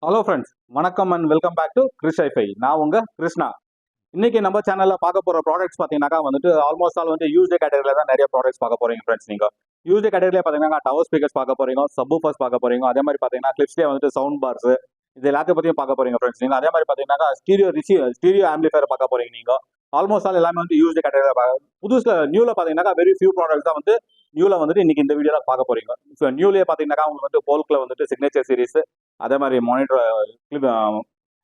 Hello friends, வணக்கம் and welcome back to Krish ஐஃபை. நான் உங்க கிருஷ்ணா. இன்னைக்கு நம்ம சேனல்ல பார்க்க போற ப்ராடக்ட்ஸ் பார்த்தீங்கன்னாக்கா வந்துட்டு ஆல்மோஸ்ட் ஆல் வந்து யூஸ்டு கேட்டகரியில தான் நிறைய ப்ராடக்ட்ஸ் பார்க்க போறீங்க ஃப்ரெண்ட்ஸ். நீங்க யூஸ்டு கேட்டகரியில பார்த்தீங்கன்னா டவர் ஸ்பீக்கர்ஸ் பார்க்க போறீங்க, சப்வூஃபர்ஸ் பார்க்க போறீங்க, அதே மாதிரி பார்த்தீங்கன்னா கிளிப்ஸ்லேயே வந்துட்டு சவுண்ட் பார்ஸ் இது எல்லாத்தையும் பற்றியும் பார்க்க போறீங்க ஃப்ரெண்ட்ஸ். நீங்க அதே மாதிரி பார்த்தீங்கன்னா ஸ்டீரியோ ஆம்பிளிஃபயர் பார்க்க போறீங்க. நீங்க ஆல்மோஸ்ட் ஆல் எல்லாமே வந்து யூஸ்டு கேட்டகரியில புதுசுல நியூல பார்த்தீங்கன்னா வெரி ஃபியூ ப்ராடக்ட்ஸ் தான் வந்து நியூல வந்துட்டு இன்னைக்கு இந்த வீடியோல பார்க்க போறீங்க. ஸோ நியூலேயே பார்த்தீங்கன்னா உங்களுக்கு வந்து போல்க்ல வந்துட்டு சிக்னேச்சர் சீரிஸ், அதே மாதிரி மானிட்டர்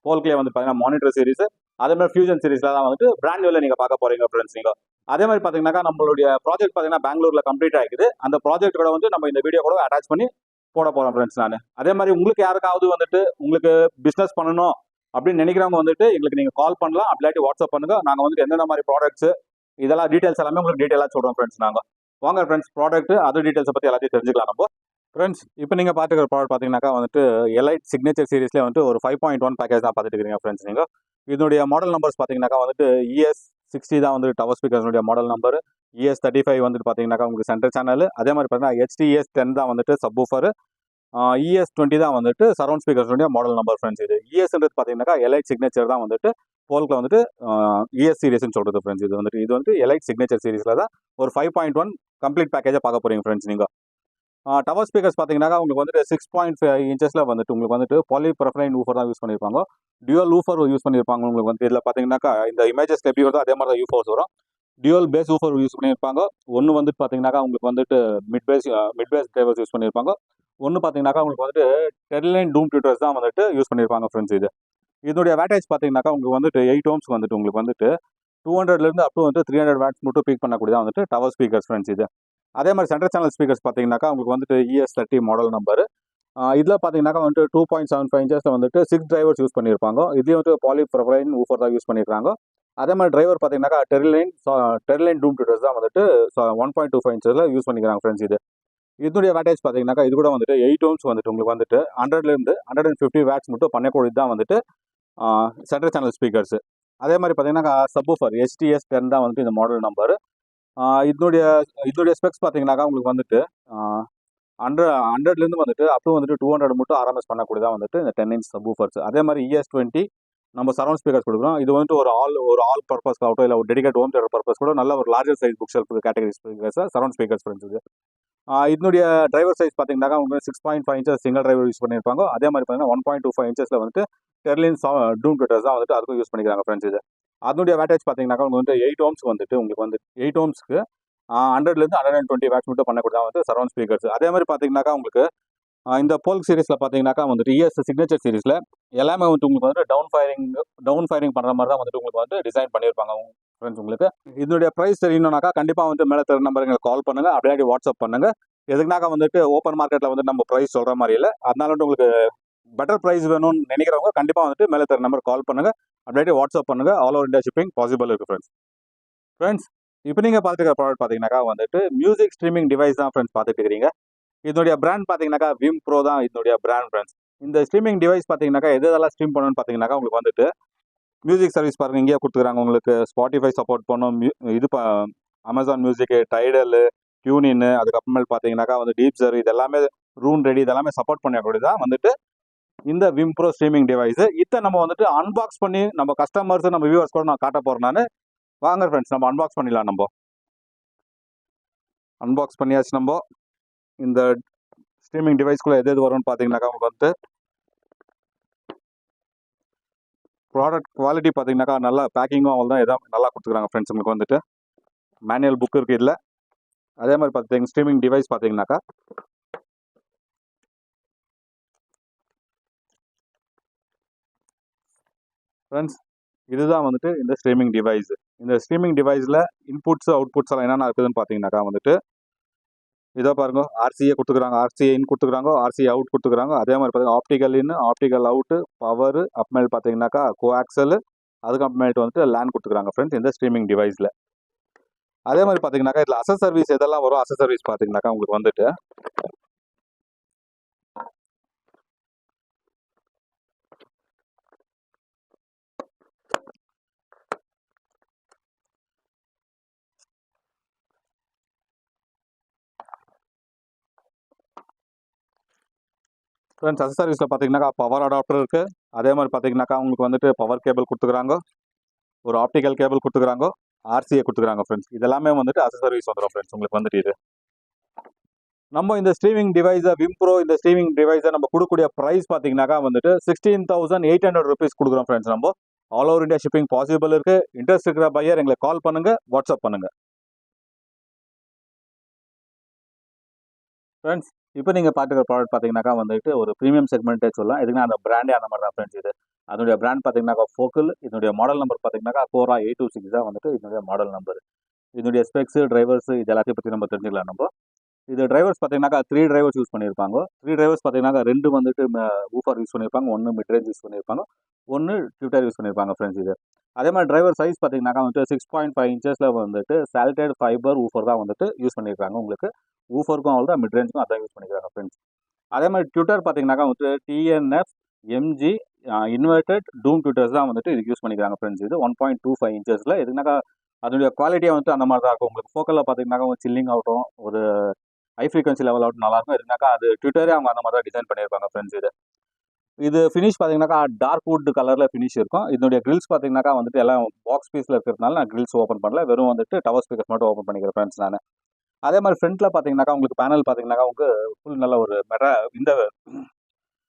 போல்க்லேயே வந்து பார்த்தீங்கன்னா மானிட்டர் சீரிஸ், அதே மாதிரி ஃபியூஷன் சீரிஸ்ல தான் வந்துட்டு பிராண்ட் நியூல நீங்க பார்க்க போறீங்க ஃப்ரெண்ட்ஸ். நீங்க அதே மாதிரி பாத்தீங்கன்னா நம்மளுடைய ப்ராஜெக்ட் பாத்தீங்கன்னா பெங்களூர்ல கம்ப்ளீட் ஆகிக்குது. அந்த ப்ராஜெக்ட் கூட வந்து நம்ம இந்த வீடியோ கூட அட்டாச் பண்ணி போட போறோம் ஃப்ரெண்ட்ஸ். நான் அதே மாதிரி உங்களுக்கு யாருக்காவது வந்துட்டு உங்களுக்கு பிசினஸ் பண்ணணும் அப்படின்னு நினைக்கிறவங்க வந்துட்டு எங்களுக்கு நீங்க கால் பண்ணலாம், அப்படி வாட்ஸ்அப் பண்ணுங்க. நாங்க வந்துட்டு எந்தெந்த மாதிரி ப்ராடக்ட்ஸ் இதெல்லாம் டீடைல்ஸ் எல்லாமே உங்களுக்கு டீடைலா சொல்றோம் ஃப்ரெண்ட்ஸ். நாங்க வாங்க ஃப்ரெண்ட்ஸ், ப்ராடக்ட் அதர் டீடைல்ஸ் பத்தி எல்லாத்தையும் தெரிஞ்சுக்கலாம் நம்ம ஃப்ரெண்ட்ஸ். இப்போ நீங்கள் பார்த்துக்கிற ப்ராடக்ட் பார்த்தீங்கன்னாக்கா வந்துட்டு எலைட் சிக்னேச்சர் சீரிஸ்லேயே வந்துட்டு ஒரு 5.1 பேக்கேஜ் தான் பார்த்துட்டு இருக்கீங்க ஃப்ரெண்ட்ஸ். நீங்கள் இதனுடைய மாடல் நம்பர்ஸ் பார்த்தீங்கன்னாக்கா வந்துட்டு ES60 தான் வந்து டவர் ஸ்பீக்கர்ஸுடைய மாடல் நம்பர். ES35 வந்துட்டு பார்த்தீங்கன்னாக்கா உங்களுக்கு சென்டர் சேனல். அதே மாதிரி பார்த்தீங்கன்னா HTS10 தான் வந்துட்டு சப்வூஃபர். ES20 தான் வந்துட்டு சரௌண்ட் ஸ்பீக்கர்ஸுடைய மாடல் நம்பர் ஃப்ரெண்ட்ஸ். இது ESன்றது பார்த்தீங்கன்னாக்கா எலைட் சிக்னேச்சர் தான் வந்துட்டு போல்கில் வந்துட்டு ES சீரிஸ்ன்னு சொல்கிறது ஃப்ரெண்ட்ஸ். இது வந்துட்டு எலைட் சிக்னேச்சர் சீரிஸில் தான் ஒரு 5.1 கம்ப்ளீட் பேக்கேஜை பார்க்க போறீங்க ஃப்ரெண்ட்ஸ். நீங்கள் டவர் ஸ்பீக்கர்ஸ் பார்த்தீங்கன்னா உங்களுக்கு வந்துட்டு 6.5 இன்ச்சஸில் வந்துட்டு உங்களுக்கு வந்துட்டு பாலிப்ரொஃபைலைன் ஊஃபர் தான் யூஸ் பண்ணியிருப்பாங்க. டியூவல் ஊஃபர் யூஸ் பண்ணியிருப்பாங்க. உங்களுக்கு வந்து இதில் பார்த்தீங்கன்னாக்கா இந்த இமேஜஸ் எப்படி வருதோ அதே மாதிரி தான் யூஃபர்ஸ் வரும். டியூவல் பேஸ் ஊஃபர் யூஸ் பண்ணியிருப்பாங்க. ஒன்று வந்துட்டு பார்த்தீங்கன்னாக்கா உங்களுக்கு வந்துட்டு மிட் பேஸ் டிரைவர்ஸ் யூஸ் பண்ணியிருப்பாங்க. ஒன்று பார்த்தீங்கன்னாக்கா உங்களுக்கு வந்துட்டு டெர்லைன் டூம் டியூட்டர்ஸ் தான் வந்துட்டு யூஸ் பண்ணியிருப்பாங்க ஃப்ரெண்ட்ஸ். இதனுடைய வேட்டேஜ் பார்த்தீங்கன்னாக்கா உங்களுக்கு வந்துட்டு 8 ohms வந்துட்டு உங்களுக்கு வந்துட்டு 200லேருந்து அப் டு வந்து 300 வாட்ஸ் மட்டும் பீக் பண்ணக்கூடியதான் வந்துட்டு டவர் ஸ்பீக்கர்ஸ் ஃப்ரெண்ட்ஸ். அதே மாதிரி சென்டர் சேனல் ஸ்பீக்கர்ஸ் பார்த்தீங்கன்னாக்கா உங்களுக்கு வந்துட்டு ES30 மாடல் நம்பர். இதில் பார்த்தீங்கன்னாக்கா வந்துட்டு 2.75 இன்ச்சஸில் வந்துட்டு 6 டிரைவர்ஸ் யூஸ் பண்ணியிருப்பாங்க. இதுலேயும் வந்து பாலிப்ரொஃபைலைன் ஊஃபர் தான் யூஸ் பண்ணியிருக்காங்க. அதே மாதிரி டிரைவர் பார்த்தீங்கன்னாக்கா டெர்லைன் டூம் டியூட்டர்ஸ் தான் வந்துட்டு 1.25 இன்ச்சஸில் யூஸ் பண்ணிக்கிறாங்க ஃப்ரெண்ட்ஸ். இதனுடைய வேட்டேஜ் பார்த்தீங்கன்னாக்கா இது கூட வந்துட்டு 8 ohms வந்துட்டு உங்களுக்கு வந்துட்டு 100லேருந்து 150 வாட்ஸ் மட்டும் பண்ணக்கூடியது தான் வந்துட்டு சென்டர் சேனல் ஸ்பீக்கர்ஸ். அதே மாதிரி பார்த்தீங்கன்னா சப்வூஃபர் HTS10 தான் வந்துட்டு இந்த மாடல் நம்பர். இதனுடைய இதனுடைய ஸ்பெக்ஸ் பார்த்தீங்கன்னாக்கா உங்களுக்கு வந்துட்டு 100லேருந்து வந்துட்டு அப் டு வந்துட்டு 200 மட்டும் ஆர்எம்எஸ் பண்ணக்கூடியதான் வந்துட்டு இந்த 10 inch சப்வூஃபர்ஸ். அதே மாதிரி ES20 நம்ம சரௌண்ட் ஸ்பீக்கர்ஸ் கொடுக்குறோம். இது வந்துட்டு ஒரு ஆல் பர்பஸ் ஆகட்டும், இல்லை ஒரு டெடிகேட் ஹோம் தியேட்டர் பர்பஸ் கூட நல்ல ஒரு larger size book shelf category speakers surround speakers friends. இதனுடைய டிரைவர் சைஸ் பார்த்தீங்கன்னாக்கா உங்களுக்கு 6.5 inches சிங்கிள் டிரைவர் யூஸ் பண்ணியிருப்பாங்க. அதே மாதிரி பார்த்தீங்கன்னா 1.25 inchஸில் வந்துட்டு டெர்லின் டூம் டியூட்டர்ஸ் தான் வந்துட்டு அதுக்கும் யூஸ் பண்ணிக்கிறாங்க ஃப்ரெண்ட்ஸ். அதனுடைய வேட்டேஜ் பார்த்தீங்கன்னாக்கா உங்களுக்கு வந்து 8 ohms வந்துட்டு உங்களுக்கு வந்து 8 ohmsக்கு 100லேருந்து 120 வாட்ஸ் மட்டும் பண்ணக்கூடியதான் வந்து சரௌண்ட் ஸ்பீக்கர்ஸ். அதே மாதிரி பார்த்தீங்கன்னாக்கா உங்களுக்கு இந்த போல்க் சீரிஸில் பார்த்தீங்கன்னாக்கா வந்துட்டு ES சிக்னேச்சர் சீரிஸில் எல்லாமே வந்து உங்களுக்கு வந்து டவுன் ஃபயரிங் பண்ணுற மாதிரி தான் வந்துட்டு உங்களுக்கு வந்து டிசைன் பண்ணியிருப்பாங்க ஃப்ரெண்ட்ஸ். உங்களுக்கு இதனுடைய ப்ரைஸ் தெரியணும்னாக்கா கண்டிப்பாக வந்து மேலே தர நம்பர் எங்களுக்கு கால் பண்ணுங்க, அப்படியே வாட்ஸ்அப் பண்ணுங்க. எதுக்குனாக்கா வந்துட்டு ஓப்பன் மார்க்கெட்டில் வந்து நம்ம ப்ரைஸ் சொல்கிற மாதிரி இல்லை. அதனால வந்து உங்களுக்கு பெட்டர் ப்ரைஸ் வேணும்னு நினைக்கிறவங்க கண்டிப்பாக வந்துட்டு மேலே தர நம்பர் கால் பண்ணுங்க, அப்படியே வாட்ஸ்அப் பண்ணுங்க. All over India shipping possible இருக்கு ஃப்ரெண்ட்ஸ். இப்போ நீங்கள் பார்த்துக்கிற ப்ராடக்ட் பார்த்தீங்கன்னாக்கா வந்துட்டு மியூசிக் ஸ்ட்ரீமிங் டிவைஸ் தான் ஃப்ரெண்ட்ஸ் பார்த்துட்டு இருக்கிறீங்க. இதனுடைய பிராண்ட் பார்த்தீங்கன்னாக்கா WiiM Pro தான் இதனுடைய பிராண்ட் ஃப்ரெண்ட்ஸ். இந்த ஸ்ட்ரீமிங் டிவைஸ் பார்த்தீங்கன்னாக்கா எதெல்லாம் ஸ்ட்ரீம் பண்ணணும்னு பார்த்தீங்கன்னாக்கா உங்களுக்கு வந்துட்டு மியூசிக் சர்வீஸ் பாருங்க இங்கேயே கொடுத்துக்கிறாங்க. உங்களுக்கு ஸ்பாட்டிஃபை சப்போர்ட் பண்ணும், இது அமேசான் மியூசிக், டைடல், டியூனின், அதுக்கப்புறமேல் பார்த்தீங்கன்னாக்கா வந்து டீப்சர், இது எல்லாமே ரூன் ரெடி, இதெல்லாமே சப்போர்ட் பண்ணக்கூடியதான் வந்துட்டு இந்த WiiM Pro ஸ்ட்ரீமிங் டிவைஸ். இதை நம்ம வந்துட்டு அன்பாக்ஸ் பண்ணி நம்ம கஸ்டமர்ஸ் நம்ம வியூவர்ஸ் கூட நான் காட்ட போறேன். நான் வாங்க ஃப்ரெண்ட்ஸ், நம்ம அன்பாக்ஸ் பண்ணிடலாம். நம்ம அன்பாக்ஸ் பண்ணியாச்சு. நம்ம இந்த ஸ்ட்ரீமிங் டிவைஸ்க்குள்ள எது வரும்னு பார்த்தீங்கன்னாக்கா உங்களுக்கு வந்து ப்ராடக்ட் குவாலிட்டி பார்த்தீங்கன்னாக்கா நல்லா பேக்கிங்கும் அவள் தான் எதாவது நல்லா கொடுத்துக்கிறாங்க ஃப்ரெண்ட்ஸ். உங்களுக்கு வந்துட்டு மேனுவல் புக் இருக்குது இதில். அதே மாதிரி பார்த்தீங்க ஸ்ட்ரீமிங் டிவைஸ் பார்த்தீங்கன்னாக்கா ஃப்ரெண்ட்ஸ் இதுதான் வந்துட்டு இந்த ஸ்ட்ரீமிங் டிவைஸ். இந்த ஸ்ட்ரீமிங் டிவைஸில் இன்புட்ஸ் அவுட்புட்ஸ் எல்லாம் என்னென்ன இருக்குதுன்னு பார்த்தீங்கன்னாக்கா வந்துட்டு இதோ பாருங்க, RCA கொடுத்துக்கிறாங்க, RCA இன் கொடுத்துக்கிறாங்க, RCA அவுட் கொடுத்துக்கிறாங்க. அதே மாதிரி பார்த்தீங்கன்னா ஆப்டிக்கல் இன், ஆப்டிக்கல் அவுட்டு, பவர், அப்புறமேல் பார்த்தீங்கன்னாக்கா கோஆக்சல், அதுக்கப்புறமேட்டு வந்துட்டு லேன் கொடுத்துக்கிறாங்க ஃப்ரெண்ட்ஸ் இந்த ஸ்ட்ரீமிங் டிவைஸில். அதே மாதிரி பார்த்தீங்கன்னாக்கா இதில் அசஸ் சர்வீஸ் எதெல்லாம் வரும், அசஸ் சர்வீஸ் பார்த்தீங்கன்னாக்கா உங்களுக்கு வந்துட்டு ஃப்ரெண்ட்ஸ் அக்சசரிஸில் பார்த்தீங்கன்னாக்கா பவர் அடாப்டர் இருக்குது. அதே மாதிரி பார்த்தீங்கன்னாக்கா உங்களுக்கு வந்துட்டு பவர் கேபிள் கொடுத்துக்கிறாங்க, ஒரு ஆப்டிக்கல் கேபிள் கொடுத்துக்கிறாங்க, ஆர்சிஏ கொடுத்துக்கிறாங்க ஃப்ரெண்ட்ஸ். இதெல்லாமே வந்துட்டு அக்சசரிஸ் வந்துடும் ஃப்ரெண்ட்ஸ் உங்களுக்கு வந்துட்டு. இது நம்ம இந்த ஸ்ட்ரீமிங் டிவைஸை WiiM Pro இந்த ஸ்ட்ரீமிங் டிவைஸை நம்ம கொடுக்கக்கூடிய ப்ரைஸ் பார்த்தீங்கன்னாக்கா வந்துட்டு 16,800 rupees கொடுக்குறோம் ஃப்ரெண்ட்ஸ். நம்ம all over India shipping possible இருக்குது. இன்ட்ரெஸ்ட் இருக்கிற பையர் எங்களுக்கு கால் பண்ணுங்கள், வாட்ஸ்அப் பண்ணுங்கள் ஃப்ரெண்ட்ஸ். இப்போ நீங்கள் பார்த்துக்கிற ப்ராடக்ட் பார்த்தீங்கன்னாக்கா வந்துட்டு ஒரு ப்ரீமியம் செக்மெண்ட்டே சொல்லலாம். எதுக்குன்னா அந்த பிராண்டே அந்த மாதிரி தான் ஃப்ரெண்ட்ஸ். இது அதனுடைய பிராண்ட் பார்த்தீங்கன்னாக்கா ஃபோக்கல். இதனுடைய மாடல் நம்பர் பார்த்தீங்கன்னாக்கா கோரா 826 தான் வந்துட்டு இதனுடைய மாடல் நம்பர். இதனுடைய ஸ்பெக்ஸ், டிரைவர்ஸ் இது எல்லாத்தையும் பற்றி நம்ம தெரிஞ்சுக்கலாம். நம்ம இது டிரைவர்ஸ் பார்த்தீங்கன்னாக்கா 3 டிரைவர்ஸ் யூஸ் பண்ணியிருப்பாங்க. 3 டிரைவர்ஸ் பார்த்தீங்கன்னாக்கா 2 வந்துட்டு ஊஃபர் யூஸ் பண்ணியிருப்பாங்க, 1 மிட்ரேஞ்ச் யூஸ் பண்ணியிருப்பாங்க, 1 ட்விட்டர் யூஸ் பண்ணியிருப்பாங்க ஃப்ரெண்ட்ஸ். இது அதே மாதிரி டிரைவர் சைஸ் பார்த்தீங்கன்னாக்கா வந்துட்டு 6.5 inches வந்துட்டு சால்டட் ஃபைபர் ஊஃபர் தான் வந்துட்டு யூஸ் பண்ணியிருக்காங்க. உங்களுக்கு ஊஃபருக்கும் அவ்வளோ தான், மிட்ரேஞ்சுக்கும் அதான் யூஸ் பண்ணிக்கிறாங்க ஃப்ரெண்ட்ஸ். அதே மாதிரி ட்விட்டர் பார்த்தீங்கன்னாக்கா வந்துட்டு TNF MG இன்வெர்டட் டூம் ட்விட்டர்ஸ் தான் வந்துட்டு இதுக்கு யூஸ் பண்ணிக்கிறாங்க ஃப்ரெண்ட்ஸ். இது 1.25 inches. எதுனாக்கா அதனுடைய குவாலிட்டியாக வந்துட்டு அந்த மாதிரி தான் இருக்கும். உங்களுக்கு ஃபோக்கலில் பார்த்தீங்கன்னாக்கா சில்லிங் ஆகட்டும், ஒரு ஹை ஃப்ரீக்வன்சி லெவல் ஆகட்டும் நல்லாயிருக்கும். எதுனாக்கா அது ட்விட்டரே அவங்க அந்த மாதிரி தான் டிசைன் பண்ணியிருப்பாங்க ஃப்ரெண்ட்ஸ். இது ஃபினிஷ் பார்த்தீங்கன்னாக்கா டார்க் வுட் கலரில் ஃபினிஷ் இருக்கும். இதனுடைய கிரில்ஸ் பார்த்தீங்கன்னாக்கா வந்துட்டு எல்லாம் பாக்ஸ் பீஸில் இருக்கிறதுனால நான் கிரில்ஸ் ஓப்பன் பண்ணல, வெறும் வந்துட்டு டவர் ஸ்பீக்கர்ஸ் மட்டும் ஓப்பன் பண்ணிக்கிறேன் ஃப்ரெண்ட்ஸ் நான். அதே மாதிரி ஃப்ரண்ட்டில் பார்த்தீங்கன்னாக்கா உங்களுக்கு பேனல் பார்த்தீங்கன்னாக்கா உங்களுக்கு ஃபுல் நல்ல ஒரு இந்த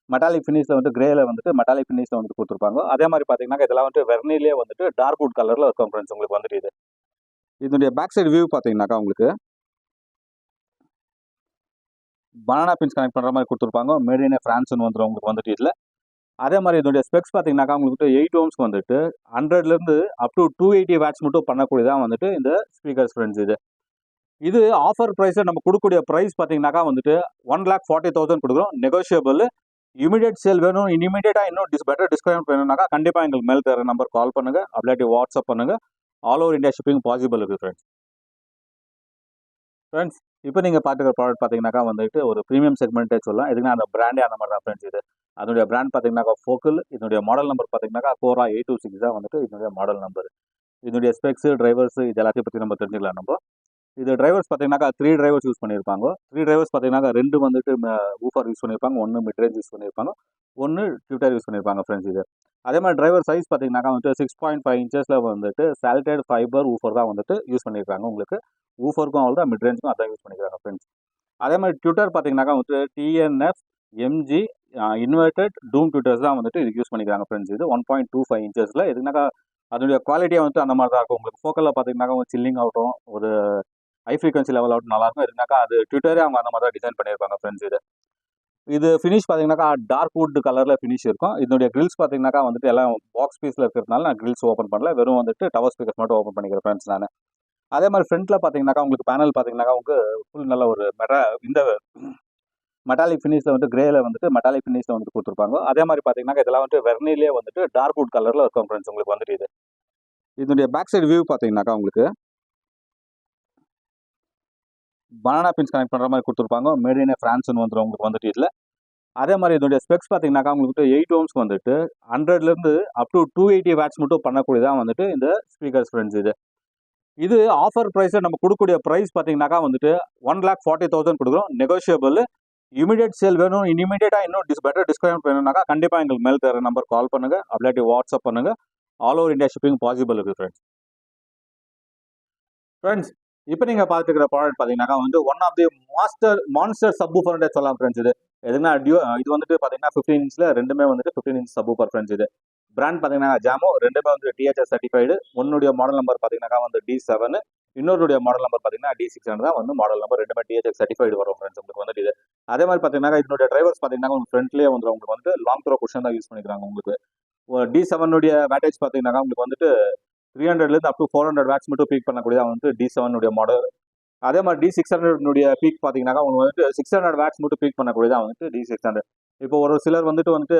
மெட்டாலிக் ஃபினிஷில் வந்துட்டு கிரேல வந்துட்டு மெட்டாலிக் ஃபினிஷில் வந்துட்டு கொடுத்துருப்பாங்க. அதே மாதிரி பார்த்தீங்கன்னாக்கா இதெல்லாம் வந்துட்டு வெர்னிலே வந்துட்டு டார்க் வுட் கலரில் இருக்கும் ஃப்ரெண்ட்ஸ் உங்களுக்கு வந்துட்டு. இதனுடைய பேக் சைடு வியூ பார்த்தீங்கன்னாக்கா உங்களுக்கு பனானா பின்ஸ் கனெக்ட் பண்ணுற மாதிரி கொடுத்துருப்பாங்க. மேட் இன் ஃப்ரான்ஸ்னு வந்துடும் உங்களுக்கு வந்துட்டு இதில். அதே மாதிரி இதனுடைய ஸ்பெக்ஸ் பார்த்தீங்கன்னாக்கா உங்களுக்கு 8 ohms வந்துட்டு 100லேருந்து அப் டு 280 watts மட்டும் பண்ணக்கூடியதான் வந்துட்டு இந்த ஸ்பீக்கர்ஸ் ஃப்ரெண்ட்ஸ். இது ஆஃபர் ப்ரைஸில் நம்ம கொடுக்கக்கூடிய ப்ரைஸ் பார்த்தீங்கன்னாக்கா வந்துட்டு 1,40,000 கொடுக்குறோம். நெகோஷியபிள். இமீடியட் சேல் வேணும், இமீடியட்டாக இன்னும் பெட்டர் டிஸ்கவுண்ட் வேணும்னாக்கா கண்டிப்பாக எங்களுக்கு மேல் தர நம்பர் கால் பண்ணுங்கள், அப்படியே வாட்ஸ்அப் பண்ணுங்கள். All over India shipping possible இருக்குது ஃப்ரெண்ட்ஸ். இப்போ நீங்கள் பார்த்துக்கிற ப்ராடக்ட் பார்த்தீங்கன்னாக்கா வந்துட்டு ஒரு ப்ரீமியம் செக்மெண்ட்டே சொல்லலாம். எதுக்குன்னா அந்த பிராண்டே அந்த மாதிரி தான் ஃப்ரெண்ட்ஸ். இது அதனுடைய பிராண்ட் பார்த்தீங்கன்னாக்கா ஃபோக்கல். இதனுடைய மாடல் நம்பர் பார்த்தீங்கன்னாக்கா கோரா 826 தான் வந்துட்டு இதனுடைய மாடல் நம்பர். இதனுடைய ஸ்பெக்ஸ், டிரைவர்ஸ் இது எல்லாத்தையும் பற்றி நம்ம தெரிஞ்சுக்கலாம். நம்ம இது டிரைவர்ஸ் பார்த்தீங்கன்னாக்கா 3 டிரைவர்ஸ் யூஸ் பண்ணியிருப்பாங்க. 3 டிரைவர்ஸ் பார்த்தீங்கன்னாக்கா 2 வந்துட்டு ஊஃபர் யூஸ் பண்ணியிருப்பாங்க, 1 மிட்ரேஞ்ச் யூஸ் பண்ணியிருப்பாங்க, 1 ட்விட்டர் யூஸ் பண்ணியிருப்பாங்க ஃப்ரெண்ட்ஸ். அதே மாதிரி டிரைவர் சைஸ் பார்த்தீங்கன்னாக்கா வந்துட்டு 6.5 inches வந்துட்டு சால்டட் ஃபைபர் ஊஃபர் தான் வந்துட்டு யூஸ் பண்ணியிருக்காங்க. உங்களுக்கு ஊஃபருக்கும் அவ்வளோ தான், மிட்ரேஞ்சுக்கும் அதான் யூஸ் பண்ணிக்கிறாங்க ஃப்ரெண்ட்ஸ். அதே மாதிரி ட்விட்டர் பார்த்தீங்கன்னாக்கா வந்துட்டு TNF MG இன்வெர்டட் டூம் ட்விட்டர்ஸ் தான் வந்துட்டு இதுக்கு யூஸ் பண்ணிக்கிறாங்க ஃப்ரெண்ட்ஸ். இது 1.25 inches. எதுனாக்கா அதனுடைய குவாலிட்டியாக வந்துட்டு அந்த மாதிரி தான் இருக்கும். உங்களுக்கு ஃபோக்கலில் பார்த்தீங்கன்னாக்கா சில்லிங் ஆகட்டும், ஒரு ஹை ஃப்ரீக்வன்சி லெவல் ஆகட்டும் நல்லாயிருக்கும். எதுனாக்கா அது ட்விட்டரே அவங்க அந்த மாதிரி தான் டிசைன் பண்ணியிருப்பாங்க ஃப்ரெண்ட்ஸ். இது ஃபினிஷ் பார்த்தீங்கன்னாக்கா டார்க் வுட் கலரில் ஃபினிஷ் இருக்கும். இதனுடைய கிரில்ஸ் பார்த்தீங்கன்னாக்கா வந்துட்டு எல்லாம் பாக்ஸ் பீஸில் இருக்கிறதுனால நான் கிரில்ஸ் ஓப்பன் பண்ணல, வெறும் வந்துட்டு டவர் ஸ்பீக்கர்ஸ் மட்டும் ஓப்பன் பண்ணிக்கிறேன் ஃப்ரெண்ட்ஸ் நான். அதே மாதிரி ஃப்ரண்ட்டில் பார்த்தீங்கன்னாக்கா உங்களுக்கு பேனல் பார்த்தீங்கன்னாக்கா உங்களுக்கு ஃபுல் நல்ல ஒரு இந்த மெட்டாலிக் ஃபினிஷில் வந்துட்டு கிரேல வந்துட்டு மெட்டாலிக் ஃபினிஷில் வந்துட்டு கொடுத்துருப்பாங்க. அதே மாதிரி பார்த்தீங்கன்னாக்கா இதெல்லாம் வந்துட்டு வெர்னிலே வந்துட்டு டார்க் வுட் கலரில் இருக்கும் ஃப்ரெண்ட்ஸ் உங்களுக்கு வந்துட்டு. இதனுடைய பேக் சைடு வியூ பார்த்தீங்கன்னாக்கா உங்களுக்கு பனானா பின்ஸ் கனெக்ட் பண்ணுற மாதிரி கொடுத்துருப்பாங்க. மேட் இன் ஃப்ரான்ஸ்னு வந்துடும் உங்களுக்கு வந்துட்டு இதில். அதே மாதிரி இதனுடைய ஸ்பெக்ஸ் பார்த்தீங்கன்னாக்கா உங்களுக்கு 8 ohms வந்துட்டு 100லேருந்து அப் டு 280 watts மட்டும் பண்ணக்கூடியதான் வந்துட்டு இந்த ஸ்பீக்கர்ஸ் ஃப்ரெண்ட்ஸ். இது ஆஃபர் ப்ரைஸில் நம்ம கொடுக்கக்கூடிய ப்ரைஸ் பார்த்தீங்கன்னாக்கா வந்துட்டு 1,40,000 கொடுக்குறோம். நெகோஷியபிள். இமீடியட் சேல் வேணும், இமீடியட்டாக இன்னும் பெட்டர் டிஸ்கவுண்ட் வேணும்னாக்கா கண்டிப்பாக எங்களுக்கு மேல் தர நம்பர் கால் பண்ணுங்கள், அப்படியே வாட்ஸ்அப் பண்ணுங்கள். All over India shipping possible இருக்குது ஃப்ரெண்ட்ஸ். இப்போ நீங்கள் பார்த்துக்கிற ப்ராடக்ட் பார்த்தீங்கன்னாக்கா வந்து ஒன் ஆஃப் தி மான்ஸ்டர் சப்வூஃபர்னே சொல்லலாம் ஃப்ரெண்ட்ஸ். எதுனா இது வந்துட்டு பார்த்தீங்கன்னா 15 inch ரெண்டுமே வந்துட்டு 15 inch சப்வூஃபர் ஃப்ரெண்ட்ஸ். பிராண்ட் பார்த்தீங்கன்னா ஜாமோ, ரெண்டுமே வந்து THS சர்டிஃபைடு. ஒன்னுடைய மாடல் நம்பர் பார்த்தீங்கன்னாக்கா வந்து D7, இன்னொருடைய மாடல் நம்பர் பார்த்தீங்கன்னா D600 தான் வந்து மாடல் நம்பர். ரெண்டுமே THS சர்டிஃபைடு வரும் ஃப்ரெண்ட்ஸ் உங்களுக்கு வந்துட்டு. அதே மாதிரி பார்த்தீங்கன்னா இதனுடைய டிரைவர்ஸ் பார்த்தீங்கன்னா உங்களுக்கு ஃப்ரண்ட்லேயே வந்து உங்களுக்கு வந்து லாங் த்ரோ குஷன் தான் யூஸ் பண்ணிக்கிறாங்க. உங்களுக்கு D7 வேட்டேஜ் பார்த்தீங்கன்னா உங்களுக்கு வந்துட்டு 300லேருந்து அப் டு 400 watts மட்டும் பீக் பண்ணக்கூடியதான் வந்து D7 மாடல். அதே மாதிரி D600 பீக் பார்த்தீங்கன்னா உங்களுக்கு வந்துட்டு 600 watts மட்டும் பீக் பண்ணக்கூடியதான் வந்துட்டு D600. இப்போ ஒரு சிலர் வந்துட்டு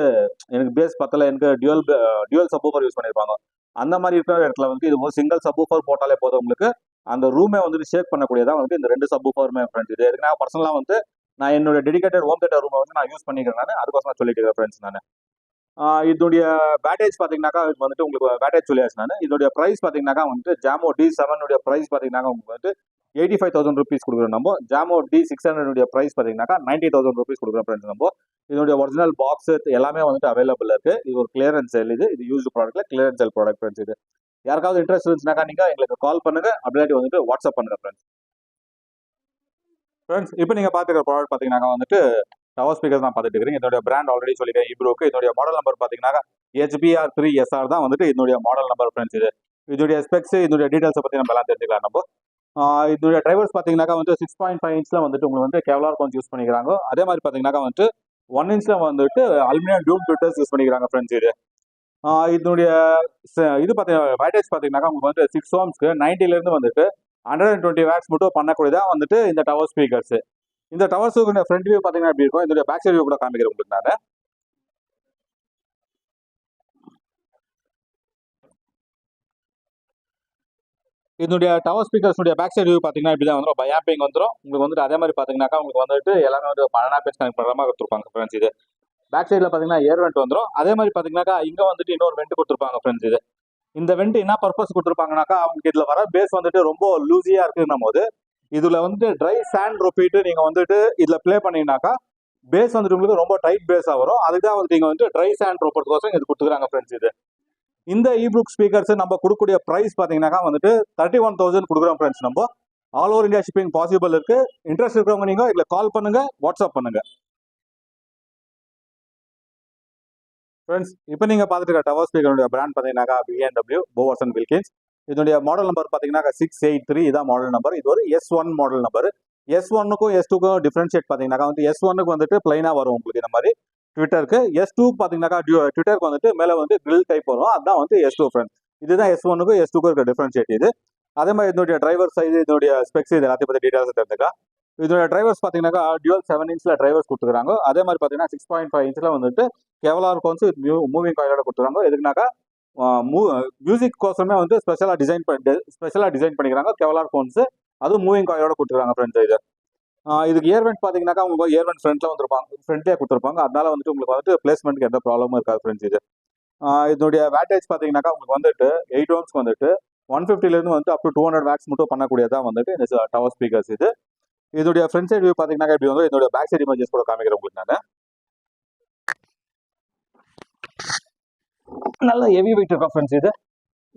எனக்கு பேஸ் பத்தல, எனக்கு டியூவல் சப்வூஃபர் யூஸ் பண்ணியிருப்பாங்க. அந்த மாதிரி இருக்கிற இடத்துல வந்து இது ஒரு சிங்கிள் சப்வூஃபர் போட்டாலே போதும், உங்களுக்கு அந்த ரூமே வந்துட்டு ஷேக் பண்ணக்கூடியதான் வந்து இந்த 2 சப்வூஃபருமே ஃப்ரெண்ட்ஸ். இது எதுக்கு நான் பர்சனலாக வந்து நான் என்னோட டெடிகேட்டட் ஹோம் தியேட்டர் ரூமை வந்து நான் யூஸ் பண்ணிக்கிறேன். நான் அதுக்கோசம் நான் சொல்லிட்டு இருக்கேன் ஃப்ரெண்ட்ஸ். நான் இதனுடைய பேட்டேஜ் பார்த்தீங்கன்னாக்கா வந்துட்டு உங்களுக்கு பேட்டேஜ் சொல்லியாச்சு நான். இதனுடைய ப்ரைஸ் பார்த்தீங்கன்னாக்கா வந்துட்டு ஜாமோ D7 ப்ரைஸ் பார்த்தீங்கன்னாக்கா உங்களுக்கு வந்து 85,000 rupees கொடுக்குறோம். நம்ம ஜாமோ D600 ப்ரைஸ் பார்த்தீங்கன்னாக்கா 90,000 rupees கொடுக்குறோம் ஃப்ரெண்ட்ஸ். நம்ம இதனுடைய ஒரிஜினல் பாக்ஸ் எல்லாமே வந்துட்டு அவைலபிள் இருக்கு. இது ஒரு கிளியரன்ஸ் சேல். இது யூஸ்டு ப்ராடக்ட்ல கிளியரன்ஸ் சேல் ப்ராடக்ட் ஃப்ரெண்ட்ஸ். இது யாருக்காவது இன்ட்ரெஸ்ட் இருந்துச்சுனாக்கா நீங்க எங்களுக்கு கால் பண்ணுங்க, அப்படியே வந்துட்டு வாட்ஸ்அப் பண்ணுங்க ஃப்ரெண்ட்ஸ். ஃப்ரெண்ட்ஸ் இப்போ நீங்க பாத்துக்கிற ப்ராடக்ட் பாத்தீங்கன்னா வந்துட்டு டவர் ஸ்பீக்கர் தான் பார்த்துட்டு இருக்கீங்க. இதோட பிராண்ட் ஆல்ரெடி சொல்லியிருக்கேன் ஈப்ரோக்கு. இதோட மாடல் நம்பர் பாத்தீங்கன்னா HBR3SR தான் வந்துட்டு இதனுடைய மாடல் நம்பர் ஃப்ரெண்ட்ஸ். இதோடைய ஸ்பெக்ஸ் இதோடைய டீடைல்ஸ் பத்தி நம்ம எல்லாம் தெரிஞ்சுக்கலாம். நம்ம இதோடைய டிரைவர்ஸ் பாத்தீங்கன்னா வந்து 6.5 இன்ச்ல வந்துட்டு உங்களுக்கு வந்து கெவ்லார் கொஞ்சம் யூஸ் பண்ணிக்கிறாங்க. அதே மாதிரி பாத்தீங்கன்னா வந்துட்டு 1 இன்ச்ல வந்துட்டு அலுமினியம் டியூப் ஃபில்டர்ஸ் யூஸ் பண்ணிக்கிறாங்க ஃப்ரெண்ட்ஸ். இதனுடைய இது பாத்தீங்கன்னா வைட்டேஜ் பாத்தீங்கன்னா உங்களுக்கு வந்து 6 ohmsக்கு 90ல இருந்து வந்துட்டு 120 வாட்ஸ் மட்டும் பண்ணக்கூடியதா வந்துட்டு இந்த டவர் ஸ்பீக்கர்ஸ். இந்த டவர் ஸ்பீக்கர் ஃப்ரண்ட் வியூ பாத்தீங்கன்னா எப்படி இருக்கும், இதோட பேக் சைடு வியூ கூட காமிக்கிறேன் உங்களுக்கு நான். இதனுடைய tower speakers back side view பாத்தீங்கன்னா இப்படிதான் வந்துடும். பயாப்பிங் வந்துடும் உங்களுக்கு வந்துட்டு. அதே மாதிரி பாத்தீங்கன்னாக்கா உங்களுக்கு வந்துட்டு எல்லாமே வந்து 12 பேஸ் கனெக்ட் பண்ற மாதிரி கொடுத்துருப்பாங்க ஃப்ரெண்ட்ஸ். இது பேக் சைடுல பாத்தீங்கன்னா ஏர் வெண்ட் வந்துடும். அதே மாதிரி பாத்தீங்கன்னாக்கா இங்க வந்துட்டு இன்னொரு வெண்ட் கொடுத்துருப்பாங்க ஃப்ரெண்ட்ஸ். இது இந்த வெண்ட் என்ன பர்பஸ் கொடுத்துருப்பாங்கனாக்கா அவங்களுக்கு இதுல வர பேஸ் வந்துட்டு ரொம்ப லூசியா இருக்குன்னும் போது இதுல வந்துட்டு ட்ரை சாண்ட் ரொப்பிட்டு நீங்க வந்துட்டு இதுல பிளே பண்ணீங்கன்னாக்கா பேஸ் வந்துட்டு உங்களுக்கு ரொம்ப டைட் பேஸா வரும். அதுதான் வந்து நீங்க வந்து ட்ரை சாண்ட் ரொப்பறதுக்கோசம் இது கொடுத்துருக்காங்க ஃப்ரெண்ட்ஸ். இது இந்த இபுக் ஸ்பீக்கர்ஸ் நம்ம கொடுக்கக்கூடிய பிரைஸ் பாத்தீங்கன்னா வந்துட்டு 31,000 கொடுக்குறோம் ஃப்ரெண்ட்ஸ். நம்ம all over India shipping possible இருக்கு. இன்ட்ரெஸ்ட் இருக்கிறவங்க நீங்க இதுல கால் பண்ணுங்க, வாட்ஸ்அப் பண்ணுங்க ஃப்ரெண்ட்ஸ். இப்போ நீங்க பார்த்துட்டு இருக்க டவர் ஸ்பீக்கருடைய பிராண்ட் பாத்தீங்கன்னா B&W and Klipsch. இதனுடைய மாடல் நம்பர் பாத்தீங்கன்னா 683 இதான் மாடல் நம்பர். இது ஒரு S1 மாடல் நம்பர். S1க்கும் S2க்கும் டிஃபரன்ஷியேட் பாத்தீங்கன்னா வந்து S1க்கு வந்துட்டு பிளைனா வரும் உங்களுக்கு இந்த மாதிரி ட்விட்டருக்கு. S2 பாத்தீங்கன்னா ட்விட்டருக்கு வந்துட்டு மேல வந்து கிரில் டைப் வரும். அதான் வந்து S2 ஃப்ரெண்ட்ஸ். இதுதான் S1க்கும் S2க்கும் இருக்க டிஃபரன்ஷியேட். இது அதே மாதிரி இதனுடைய டிரைவர் சைஸ் இதனுடைய ஸ்பெக்ஸ் இது எல்லாத்தையும் பத்தி டீடைல்ஸ் தெரிஞ்சுக்கலாம். இதோட டிரைவர்ஸ் பாத்தீங்கன்னா டியூவல் 7 இன்ச்ல டிரைவர்ஸ் கொடுத்துருக்காங்க. அதே மாதிரி பாத்தீங்கன்னா 6.5 இன்ச்ல வந்துட்டு கெவ்லார் கோன்ஸ் மூவிங் காயிலோட கொடுத்துருக்காங்க. எதுக்குனாக்கா மியூசிக் கோசமே வந்து ஸ்பெஷலா டிசைன் பண்ணிக்கிறாங்க கெவ்லார் கோன்ஸ். அதுவும் மூவிங் காயிலோட கொடுத்துருக்காங்க ஃப்ரெண்ட்ஸ். இது இதுக்கு ஏர்வெண்ட் பாத்தீங்கன்னா உங்களுக்கு ஏர்வெண்ட் ஃப்ரண்ட்ல வந்துருப்பாங்க, ஃப்ரண்ட்லேயே கொடுத்துருப்பாங்க. அதனால வந்துட்டு உங்களுக்கு வந்துட்டு பிளேஸ்மெண்ட்க்கு எந்த ப்ராப்ளமும் இருக்காது ஃப்ரெண்ட்ஸ். இது இதனுடைய வேட்டேஜ் பாத்தீங்கன்னா உங்களுக்கு வந்துட்டு 8 ohms வந்துட்டு 150ல இருந்து வந்து அப் டு 200 வாட்ஸ் மட்டும் பண்ணக்கூடியதான் வந்துட்டு இந்த டவர் ஸ்பீக்கர்ஸ். இது இதோடைய ஃப்ரண்ட் சைடு வியூ பாத்தீங்கன்னா எப்படி வந்து இதோட பேக் சைடு இமேஜஸ் கூட காமிக்கிறேன் உங்களுக்கு நான். நல்ல ஹெவி வெயிட் இருக்கும் ஃப்ரெண்ட்ஸ். இது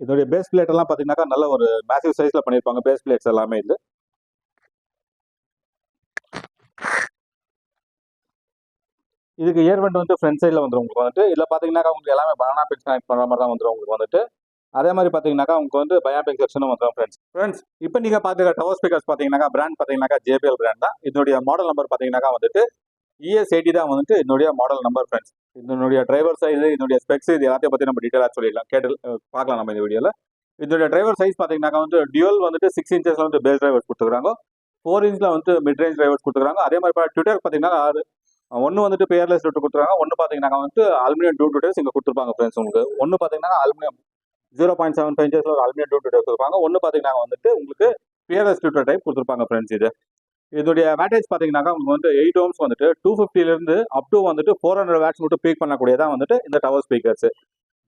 இதோடைய பேஸ் பிளேட் எல்லாம் பாத்தீங்கன்னா நல்ல ஒரு மேசிவ் சைஸ்ல பண்ணிருப்பாங்க பேஸ் பிளேட்ஸ் எல்லாமே. இது இதுக்கு ஏர்வெண்ட் வந்து ஃப்ரண்ட் சைடில் வந்துடும் உங்களுக்கு வந்துட்டு. இதில் பார்த்தீங்கன்னா உங்களுக்கு எல்லாமே பனானா பிக்ஸ் கனெக்ட் பண்ணுற மாதிரி தான் வந்துடும் உங்களுக்கு வந்துட்டு. அதே மாதிரி பார்த்தீங்கன்னாக்கா உங்களுக்கு வந்து பயாபிக் செக்ஷனும் வந்துடும் ஃப்ரெண்ட்ஸ். இப்போ நீங்கள் பார்த்துக்க டவர் ஸ்பீக்கர்ஸ் பார்த்தீங்கன்னா பிராண்ட் பார்த்தீங்கன்னா JBL பிராண்ட் தான். இதனுடைய மாடல் நம்பர் பார்த்தீங்கன்னா வந்துட்டு ES80 தான் வந்துட்டு இதனுடைய மாடல் நம்பர் ஃப்ரெண்ட்ஸ். இதனுடைய டிரைவர் சைஸ் இதனுடைய ஸ்பெக்ஸ் இது எல்லாத்தையும் பற்றி நம்ம டீட்டெயிலாக சொல்லிடலாம், கேட்டு பார்க்கலாம் நம்ம இந்த வீடியோவில். இதனுடைய டிரைவர் சைஸ் பார்த்தீங்கன்னா வந்து டியூவல் வந்துட்டு 6 inches வந்து பேஸ் டிரைவர்ஸ் கொடுத்துருக்காங்க. 4 inchல வந்து மிட் ரேஞ்ச் டிரைவர்ஸ் கொடுத்துருக்காங்க. அதே மாதிரி ட்விட்டர் பார்த்தீங்கன்னா ஒன்று வந்துட்டு பேர்லெஸ் ட்விட்டர் கொடுத்துருக்காங்க. ஒன்று பார்த்தீங்கன்னா வந்து அலுமினியம் டியூப் ட்விட்டர்ஸ் இங்கே கொடுத்துருப்பாங்க ஃப்ரெண்ட்ஸ். உங்களுக்கு ஒன்று பார்த்தீங்கன்னா அலுமினியம் 0.75 inches ஒரு அலுமினியம் டியூப் ட்விட்டர் கொடுத்துருப்பாங்க. ஒன்று பார்த்தீங்கன்னா வந்துட்டு உங்களுக்கு பேர்லெஸ் ட்விட்டர் டைப் கொடுத்துருப்பாங்க ஃப்ரெண்ட்ஸ். இது இதோடைய வேட்டேஜ் பார்த்தீங்கன்னா உங்களுக்கு வந்து 8 ohms வந்துட்டு 250ல இருந்து அப் டு வந்துட்டு 400 வாட்ஸ் மட்டும் பீக் பண்ணக்கூடியதான் வந்துட்டு இந்த டவர் ஸ்பீக்கர்ஸ்.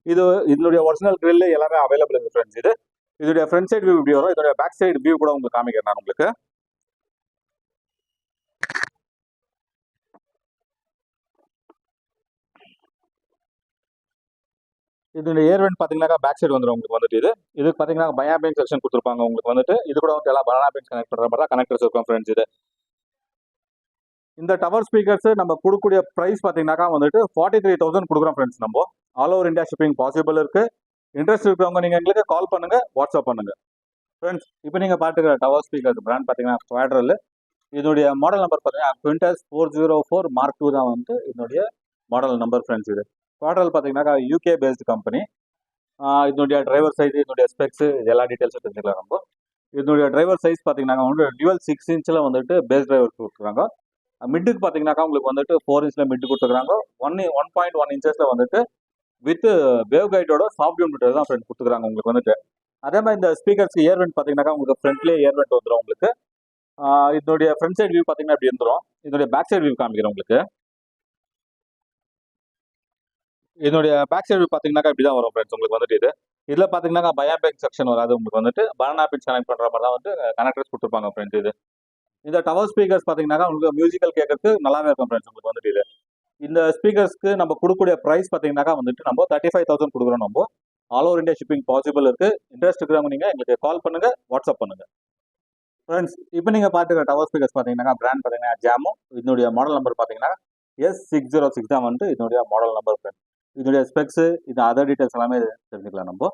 இது இதனுடைய ஒரிஜினல் கிரில் எல்லாமே அவைலபிள் இருக்கு ஃப்ரெண்ட்ஸ். இது இதோடைய ஃப்ரண்ட் சைடு வியூ இப்படி வரும். இதோடைய பேக் சைடு வியூ கூட உங்களுக்கு காமிக்கிறேன் நான் உங்களுக்கு. இதோட ஏர்வெண்ட் பாத்தீங்கன்னா பேக் சைடு வந்துடும் உங்களுக்கு வந்துட்டு. இதுக்கு பாத்தீங்கன்னா பயாபிக் செக்ஷன் கொடுத்துருப்பாங்க உங்களுக்கு வந்துட்டு. இது கூட வந்து எல்லாம் பனானா பின்ஸ் கனெக்ட் பண்ற மாதிரி தான் கனெக்டர்ஸ் இருக்கும் ஃப்ரெண்ட்ஸ். இது இந்த டவர் ஸ்பீக்கர்ஸ் நம்ம கொடுக்கக்கூடிய பிரைஸ் பாத்தீங்கன்னா வந்துட்டு 43,000 கொடுக்குறோம் ஃப்ரெண்ட்ஸ். நம்ம all over India shipping possible இருக்கு. இன்ட்ரெஸ்ட் இருக்கிறவங்க நீங்க எங்களுக்கு கால் பண்ணுங்க, வாட்ஸ்அப் பண்ணுங்க ஃப்ரெண்ட்ஸ். இப்போ நீங்க பாத்துக்கிற டவர் ஸ்பீக்கர்ஸ் பிராண்ட் பாத்தீங்கன்னா குவாட்ரல். இதனுடைய மாடல் நம்பர் பாத்தீங்கன்னா Quintus 404 Mark II தான் வந்து இதனுடைய மாடல் நம்பர் ஃப்ரெண்ட்ஸ். இது குவாட்ரல் பாத்தீங்கன்னா UK பேஸ்ட் கம்பெனி. இதனுடைய டிரைவர் சைஸ் இதனுடைய ஸ்பெக்ஸ் இது எல்லா டீடைல்ஸும் தெரிஞ்சுக்கலாம் நம்ம. இதனுடைய டிரைவர் சைஸ் பாத்தீங்கன்னா வந்து டியூவல் 6 inchல வந்துட்டு பேஸ் டிரைவர் கொடுத்துருக்காங்க. மிட்டுக்கு பாத்தீங்கன்னா உங்களுக்கு வந்துட்டு 4 inchல மிட் கொடுத்துருக்காங்க. 1.1 inchesல வந்துட்டு வித் வேவ் கைடோட சாஃப்ட் டியூன் தான் ஃப்ரெண்ட் கொடுத்துருக்காங்க உங்களுக்கு வந்துட்டு. அதே மாதிரி இந்த ஸ்பீக்கர்ஸ்க்கு ஏர்வெண்ட் பாத்தீங்கன்னா உங்களுக்கு ஃப்ரண்ட்லேயே ஏர்வெண்ட் வந்துடும் உங்களுக்கு. இதனுடைய ஃப்ரண்ட் சைடு வியூ பாத்தீங்கன்னா இப்படி வந்துடும். இதனுடைய பேக் சைடு வியூ காமிக்கிறேன் உங்களுக்கு. இதனுடைய பேக் சைடு பாத்தீங்கன்னா இப்படிதான் வரும் ஃப்ரெண்ட்ஸ் உங்களுக்கு வந்துட்டு. இதுல பாத்தீங்கன்னா பயாபிக் செக்ஷன் வராது உங்களுக்கு வந்துட்டு. பனானா பின்ஸ் கனெக்ட் பண்ற மாதிரி தான் வந்து கனெக்டர்ஸ் கொடுத்துருப்பாங்க ஃப்ரெண்ட்ஸ். இது இந்த டவர் ஸ்பீக்கர்ஸ் பாத்தீங்கன்னா உங்களுக்கு மியூசிக்கல் கேட்கறதுக்கு நல்லாவே இருக்கும் ஃப்ரெண்ட்ஸ் உங்களுக்கு வந்துட்டு. இந்த ஸ்பீக்கர்ஸ்க்கு நம்ம கொடுக்கக்கூடிய ப்ரைஸ் பார்த்தீங்கன்னாக்கா வந்துட்டு நம்ம 35,000 கொடுக்குறோம். நம்ம all over India shipping possible இருக்கு. இன்ட்ரெஸ்ட் இருக்கிறவங்க நீங்கள் எங்களுக்கு கால் பண்ணுங்க, வாட்ஸ்அப் பண்ணுங்க. ஃப்ரெண்ட்ஸ், இப்போ நீங்கள் பார்த்துக்கிற டவர் ஸ்பீக்கர்ஸ் பார்த்தீங்கன்னா பிராண்ட் பார்த்தீங்கன்னா ஜாமோ. இதனுடைய மாடல் நம்பர் பார்த்தீங்கன்னா S606 தான் வந்து இதனுடைய மாடல் நம்பர். ஃப்ரெண்ட்ஸ், இதனுடைய ஸ்பெக்ஸு இது அதர் டீட்டெயில்ஸ் எல்லாமே தெரிஞ்சுக்கலாம் நம்ம.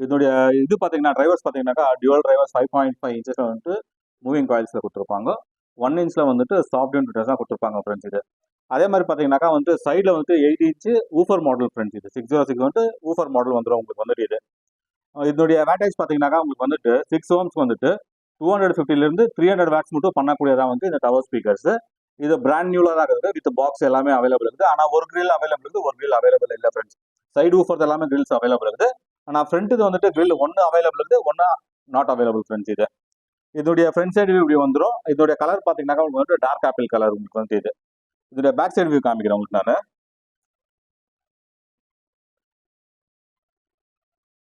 இதனுடைய இது பார்த்தீங்கன்னா டிரைவர்ஸ் பார்த்தீங்கன்னாக்கா டியூவல் டிரைவர்ஸ் 5.5 இன்ச்சஸ் வந்துட்டு மூவிங் காயில்ஸில் கொடுத்துருப்பாங்க. 1 இன்ச்சில் வந்துட்டு சாஃப்ட் யூனிட்டர்ஸ் தான் கொடுத்துருப்பாங்க. ஃப்ரெண்ட்ஸ், இது அதே மாதிரி பார்த்தீங்கன்னாக்கா வந்து சைடில் வந்துட்டு 8 இன்ச்சு ஊஃபர் மாடல். ஃப்ரெண்ட்ஸ், இது 606 வந்துட்டு ஊஃபர் மாடல் வந்துடும் உங்களுக்கு வந்துட்டு. இது இதனுடைய வேட்டேஜ் பார்த்தீங்கன்னாக்கா உங்களுக்கு வந்துட்டு 6 ohms வந்துட்டு 250லேருந்து 300 வாட்ஸ் மட்டும் பண்ணக்கூடியதான் வந்து இந்த டவர் ஸ்பீக்கர்ஸ். இது பிராண்ட் நியூலாக தான் இருக்குது. வித் பாக்ஸ் எல்லாமே அவைலபிள் இருக்குது. ஆனால் ஒரு கிரில் அவைலபிள் இருக்குது, ஒரு கிரில் அவைலபிள் இல்லை. ஃப்ரெண்ட்ஸ், சைடு ஊஃபர்ஸ் எல்லாமே கிரில்ஸ் அவைலபிள் இருக்குது. ஆனால் ஃப்ரண்ட் இது வந்துட்டு கிரில் ஒன்று அவைலபிள் இருக்குது, ஒன்று நாட் அவைலபிள். ஃப்ரெண்ட்ஸ், இது இதோடைய ஃப்ரண்ட் சைடு வியூ இப்படி வந்துடும். இதோடைய கலர் பார்த்தீங்கன்னாக்கா உங்களுக்கு வந்து டார்க் ஆப்பிள் கலர் உங்களுக்கு வந்து. இது இதோடைய பேக் சைடு வியூ காமிக்கிறேன் உங்களுக்கு நான்.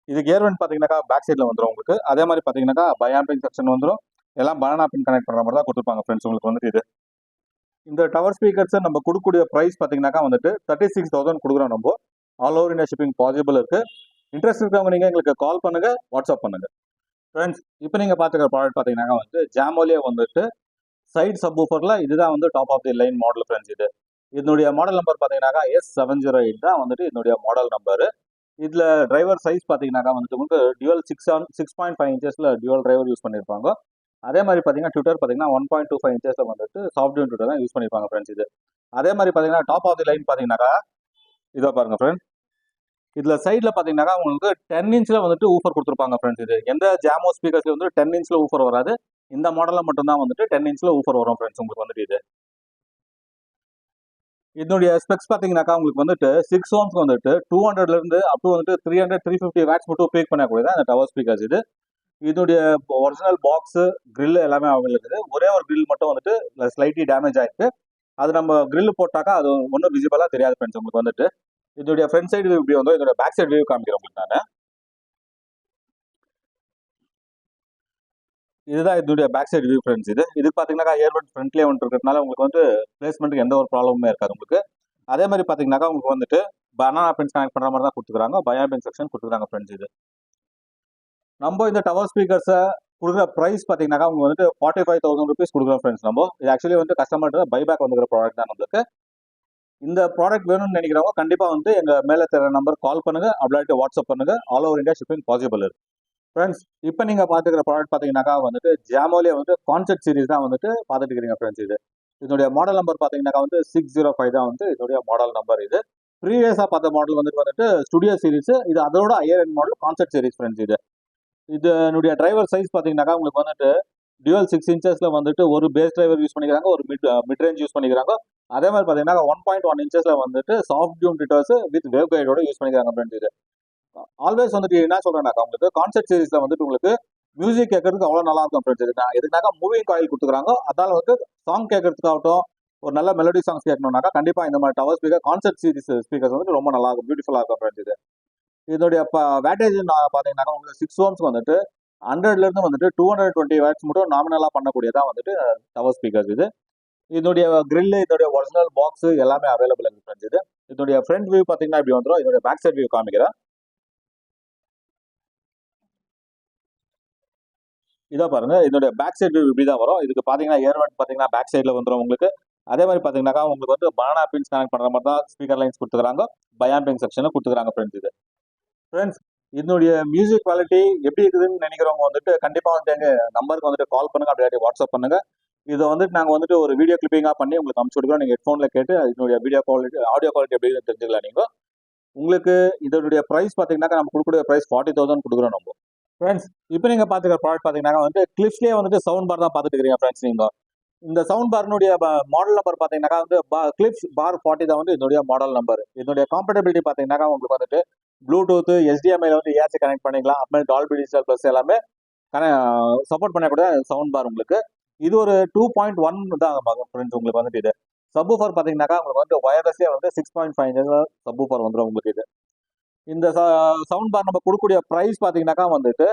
இது கியர் வெண்ட் பார்த்தீங்கன்னாக்கா பேக் சைடில் வந்துடும் உங்களுக்கு. அதே மாதிரி பார்த்தீங்கன்னாக்கா பயாம்பிங் செக்ஷன் வந்துடும். எல்லாம் பனானா பின் கனெக்ட் பண்ணுற மாதிரி தான் கொடுத்துருப்பாங்க. ஃப்ரெண்ட்ஸ், உங்களுக்கு வந்துட்டு இது இந்த டவர் ஸ்பீக்கர்ஸை நம்ம கொடுக்கக்கூடிய ப்ரைஸ் பார்த்தீங்கன்னாக்கா வந்துட்டு 36,000 கொடுக்குறோம். நம்ம all over India shipping possible இருக்கு. இன்ட்ரெஸ்ட் இருக்கவங்க நீங்கள் எங்களுக்கு கால் பண்ணுங்க, வாட்ஸ்அப் பண்ணுங்க. ஃப்ரெண்ட்ஸ், இப்போ நீங்கள் பார்த்துக்கிற ப்ராடக்ட் பார்த்தீங்கன்னாக்கா வந்து ஜாமோலேயே வந்துட்டு சைட் சப்வூஃபரில் இதுதான் வந்து top of the line model. Friends, இது இதனுடைய மாடல் நம்பர் பார்த்தீங்கன்னாக்கா S708 தான் வந்துட்டு இதனுடைய மாடல் நம்பர். இதில் டிரைவர் சைஸ் பார்த்தீங்கன்னாக்கா வந்துட்டு உங்களுக்கு டியூவல் 6.5 இன்ச்சஸில் டியூவல் டிரைவர் யூஸ் பண்ணியிருப்பாங்க. அதே மாதிரி பார்த்தீங்கன்னா ட்விட்டர் பார்த்தீங்கன்னா 1.25 இன்ச்சஸில் வந்துட்டு சாஃப்ட் ட்விட்டர் தான் யூஸ் பண்ணியிருப்பாங்க. ஃப்ரெண்ட்ஸ், இது அதே மாதிரி பார்த்தீங்கன்னா டாப் ஆஃப் தி லைன் பார்த்தீங்கன்னாக்கா இதை பாருங்க ஃப்ரெண்ட்ஸ். இதில் சைடில் பார்த்தீங்கன்னாக்கா உங்களுக்கு 10 இன்ச்சில் வந்துட்டு ஊஃபர் கொடுத்துருப்பாங்க. ஃப்ரெண்ட்ஸ், இது எந்த ஜாமோ ஸ்பீக்கர்ஸ்ல வந்து 10 இன்ச்சில் ஊஃபர் வராது. இந்த மாடலில் மட்டும்தான் வந்துட்டு 10 இன்ச்சில் ஊஃபர் வரும். ஃப்ரெண்ட்ஸ், உங்களுக்கு வந்துட்டு இது இதனுடைய ஸ்பெக்ஸ் பார்த்தீங்கன்னாக்கா உங்களுக்கு வந்துட்டு 6 ohms வந்துட்டு 200லேருந்து அப் டு வந்துட்டு 300-350 வாட்ஸ் மட்டும் பீக் பண்ணக்கூடியதான் இந்த டவர் ஸ்பீக்கர்ஸ். இது இதனுடைய ஒரிஜினல் பாக்ஸ் கிரில் எல்லாமே அவைலபிள் இருக்குது. ஒரே ஒரு கிரில் மட்டும் வந்துட்டு ஸ்லைட்லி டேமேஜ் ஆயிருக்கு. அது நம்ம கிரில் போட்டாக்கா அது ஒன்றும் விசிபிளாக தெரியாது. ஃப்ரெண்ட்ஸ், உங்களுக்கு வந்துட்டு இதோடைய ஃப்ரண்ட் சைடு வியூ இப்படி வந்து இதோட பேக் சைடு வியூ காமிக்கிறேன் உங்களுக்கு நான். இதுதான் இதோடைய பேக் சைடு வியூ. ஃப்ரெண்ட்ஸ், இது பார்த்தீங்கன்னாக்கா ஏர்பட் ஃப்ரண்ட்லேயே வந்துட்டு இருக்கிறதுனால உங்களுக்கு வந்து பிளேஸ்மெண்ட்டுக்கு எந்த ஒரு ப்ராப்ளமுமே இருக்காது உங்களுக்கு. அதே மாதிரி பார்த்தீங்கன்னாக்கா உங்களுக்கு வந்துட்டு பனானா பின்ஸ் கனெக்ட் பண்ணுற மாதிரி தான் கொடுத்துருக்காங்க. பயாம்பிங் செக்ஷன் கொடுத்துருக்காங்க. ஃப்ரெண்ட்ஸ், இது நம்ம இந்த டவர் ஸ்பீக்கர்ஸை கொடுக்குற ப்ரைஸ் பார்த்தீங்கன்னாக்கா உங்களுக்கு வந்துட்டு 45,000 rupees கொடுக்குறோம். ஃப்ரெண்ட்ஸ், நம்ம இது ஆக்சுவலி வந்து கஸ்டமர்கிட்ட பைபேக் வந்துக்கிற ப்ராடக்ட் தான் நம்மளுக்கு. இந்த ப்ராடக்ட் வேணும்னு நினைக்கிறவங்க கண்டிப்பாக வந்து எங்கள் மேலே தர நம்பர் கால் பண்ணுங்க, அப்படியே வாட்ஸ்அப் பண்ணுங்க. All over India shipping possible இருக்கு. ஃப்ரெண்ட்ஸ், இப்போ நீங்கள் பார்த்துக்கிற ப்ராடக்ட் பார்த்தீங்கன்னாக்கா வந்துட்டு ஜாமோலே வந்து கான்செப்ட் சீரிஸ் தான் வந்துட்டு பார்த்துட்டு இருக்கிறீங்க. ஃப்ரெண்ட்ஸ், இதனுடைய மாடல் நம்பர் பார்த்தீங்கன்னாக்கா வந்து 605 தான் வந்து இதனுடைய மாடல் நம்பர். இது ப்ரீவியஸாக பார்த்த மாடல் வந்துட்டு ஸ்டுடியோ சீரிஸ். இது அதோட higher end model concept series. Friends, இதனுடைய டிரைவர் சைஸ் பார்த்தீங்கன்னாக்கா உங்களுக்கு வந்துட்டு டியூவல் 6 இன்ச்சஸில் வந்துட்டு ஒரு பேஸ் டிரைவர் யூஸ் பண்ணிக்கிறாங்க, ஒரு மிட் ரேஞ்ச் யூஸ் பண்ணிக்கிறாங்க. அதே மாதிரி பார்த்தீங்கன்னா 1.1 இன்ச்சஸில் வந்துட்டு சாஃப்ட் யூனிட்டர்ஸ் வித் வேவ் கைடோட யூஸ் பண்ணிக்கிறாங்க. ஃப்ரெண்ட்ஸ், இது ஆல்வேஸ் வந்துட்டு என்ன சொல்றேன்னாக்கா உங்களுக்கு கான்செப்ட் சீரிஸ்ல வந்துட்டு உங்களுக்கு மியூசிக் கேட்கறதுக்கு அவ்வளோ நல்லா இருக்கும். ஃப்ரெண்ட்ஸ், எதுனாக்கா மூவிங் காயில் கொடுத்துக்கிறாங்க. அதால வந்து சாங் கேட்கறதுக்காகட்டும், ஒரு நல்ல மெலடி சாங்ஸ் கேட்கணும்னாக்கா கண்டிப்பாக இந்த மாதிரி tower speaker concept series speakers வந்து ரொம்ப நல்லா இருக்கும், பியூட்டிஃபுல்லாக இருக்கும். ஃப்ரெண்ட்ஸ், இதோடைய வேட்டேஜ் பார்த்தீங்கன்னாக்கா உங்களுக்கு 6 ohms வந்துட்டு 100லேருந்து வந்துட்டு 220 வாட்ஸ் மட்டும் நாமினலாக பண்ணக்கூடியதான் வந்துட்டு டவர் ஸ்பீக்கர்ஸ். இதோடைய கிரில், இதோடைய ஒரிஜினல் பாக்ஸ் எல்லாமே அவைலபிள் இருக்கு. ஃப்ரெண்ட்ஸ், இதோடைய ஃப்ரண்ட் வியூ பார்த்தீங்கன்னா இப்படி வந்துடும். இதோடைய பேக் சைட் வியூ காமிக்கிறேன். இதை பாருங்க, இதோட பேக் சைடு இப்படி தான் வரும். இதுக்கு பார்த்தீங்கன்னா ஏர்வெண்ட் பார்த்தீங்கன்னா பேக் சைடில் வந்துடும் உங்களுக்கு. அதே மாதிரி பார்த்தீங்கன்னாக்கா உங்களுக்கு வந்து பனானா பின்ஸ் கனெக்ட் பண்ணுற மாதிரி தான் ஸ்பீக்கர் லைன்ஸ் கொடுத்துக்கிறாங்க. பயாம்பிங் செக்ஷனும் கொடுத்துக்கிறாங்க. ஃப்ரெண்ட்ஸ், இதனுடைய மியூசிக் குவாலிட்டி எப்படி இருக்குதுன்னு நினைக்கிறவங்க வந்துட்டு கண்டிப்பாக வந்து எங்கள் நம்பருக்கு வந்துட்டு கால் பண்ணுங்க, அப்படியே வாட்ஸ்அப் பண்ணுங்க. இதை வந்துட்டு நாங்கள் வந்துட்டு ஒரு வீடியோ கிளிப்பிங்காக பண்ணி உங்களுக்கு அனுப்பிச்சு கொடுக்குறோம். நீங்கள் ஹெட்ஃபோனில் கேட்டு இதனுடைய வீடியோ குவாலிட்டி ஆடியோ குவாலிட்டி எப்படி தெரிஞ்சுக்கலாம். நீங்கள் உங்களுக்கு இதனுடைய ப்ரைஸ் பார்த்தீங்கன்னாக்கா நம்ம கொடுக்கக்கூடிய ப்ரைஸ் 40,000 கொடுக்குறோம் நம்ம. ஃப்ரெண்ட்ஸ், இப்போ நீங்கள் பார்த்துக்கிற ப்ராடக்ட் பார்த்தீங்கன்னா வந்து கிளிப்ஸ்லேயே வந்துட்டு சவுண்ட் பார் தான் பார்த்துட்டு இருக்கிறீங்க. ஃப்ரெண்ட்ஸ், நீங்கள் இந்த சவுண்ட் பார்னுடைய மாடல் நம்பர் பார்த்தீங்கன்னாக்கா வந்து கிளிப்ஸ் பார் 40 தான் வந்து இதனுடைய மாடல் நம்பர். இதனுடைய காம்பேட்டபிலிட்டி பார்த்தீங்கன்னாக்கா உங்களுக்கு வந்துட்டு ப்ளூடூத் HDMI வந்து ஏசி கனெக்ட் பண்ணிக்கலாம். அப்புறம் டால்பி டிஜிட்டல் ப்ளஸ் எல்லாமே சப்போர்ட் பண்ணக்கூடிய சவுண்ட் பார் உங்களுக்கு. இது ஒரு 2.1 தான் ஃப்ரெண்ட்ஸ். உங்களுக்கு வந்துட்டு இது சப்வூஃபர் பார்த்தீங்கன்னாக்கா உங்களுக்கு வந்து வயர்லெஸ்ஸே வந்து 6.5 சப்வூஃபர் வந்துடும் உங்களுக்கு. இந்த சவுண்ட் பார் நம்ம கொடுக்கக்கூடிய ப்ரைஸ் பார்த்தீங்கன்னாக்கா வந்துட்டு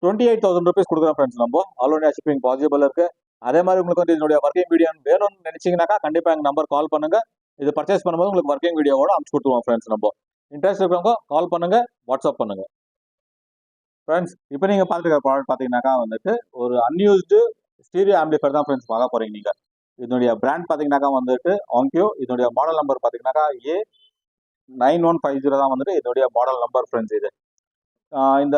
28,000 rupees கொடுக்குறோம். ஃப்ரெண்ட்ஸ், நம்ம ஆல் இந்தியா ஷிப்பிங் பாசிபிள் இருக்கு. அதே மாதிரி உங்களுக்கு வந்து இதனுடைய ஒர்க்கிங் வீடியோ வேணும்னு நினைச்சீங்கன்னாக்கா கண்டிப்பாக எங்கள் நம்பர் கால் பண்ணுங்க. இது பர்ச்சேஸ் பண்ணும்போது உங்களுக்கு ஒர்க்கிங் வீடியோவோட அனுப்பிச்சு கொடுத்துருவோம் ஃப்ரெண்ட்ஸ். நம்ம இன்ட்ரெஸ்ட் இருக்கிறவங்க கால் பண்ணுங்க, வாட்ஸ்அப் பண்ணுங்க ஃப்ரெண்ட்ஸ். இப்போ நீங்கள் பார்த்துருக்க ப்ராடக்ட் பார்த்தீங்கன்னாக்கா வந்துட்டு ஒரு அன்யூஸ்டு ஸ்டீரியோ ஆம்பிளிஃபையர் தான் ஃப்ரெண்ட்ஸ் பார்க்க போகிறீங்க நீங்கள். இதனுடைய பிராண்ட் பார்த்தீங்கன்னாக்கா வந்துட்டு ஆங்கியோ. இதனுடைய மாடல் நம்பர் பார்த்தீங்கன்னாக்கா A9150 தான் வந்துட்டு இதனுடைய மாடல் நம்பர் ஃப்ரெண்ட்ஸ். இது இந்த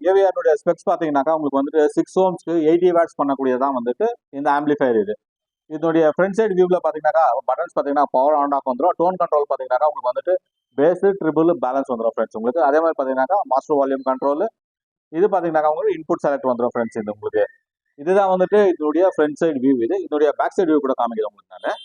ஏவிஆருடைய ஸ்பெக்ஸ் பார்த்தீங்கன்னாக்கா உங்களுக்கு வந்துட்டு 6 ohmsக்கு 80 watts பண்ணக்கூடியதான் வந்துட்டு இந்த ஆம்பிளிஃபையர். இதனுடைய ஃப்ரண்ட் சைடு வியூவில் பார்த்தீங்கன்னாக்கா பட்டன்ஸ் பார்த்தீங்கன்னா பவர் ஆன் ஆஃப் வந்துடும். டோன் கண்ட்ரோல் பார்த்தீங்கன்னாக்கா உங்களுக்கு வந்துட்டு பேஸு ட்ரிபிள் பேலன்ஸ் வந்துடும் ஃப்ரெண்ட்ஸ் உங்களுக்கு. அதே மாதிரி பார்த்தீங்கன்னாக்கா மாஸ்டர் வால்யூம் கண்ட்ரோல். இது பார்த்தீங்கன்னாக்கா உங்களுக்கு இன்புட் செலக்ட் வந்துடும் ஃப்ரெண்ட்ஸ். இது உங்களுக்கு இதுதான் வந்துட்டு இதனுடைய ஃப்ரண்ட் சைடு வியூ. இதனுடைய பேக் சைடு வியூ கூட காமிக்கிறேன் உங்களுக்கு நான்.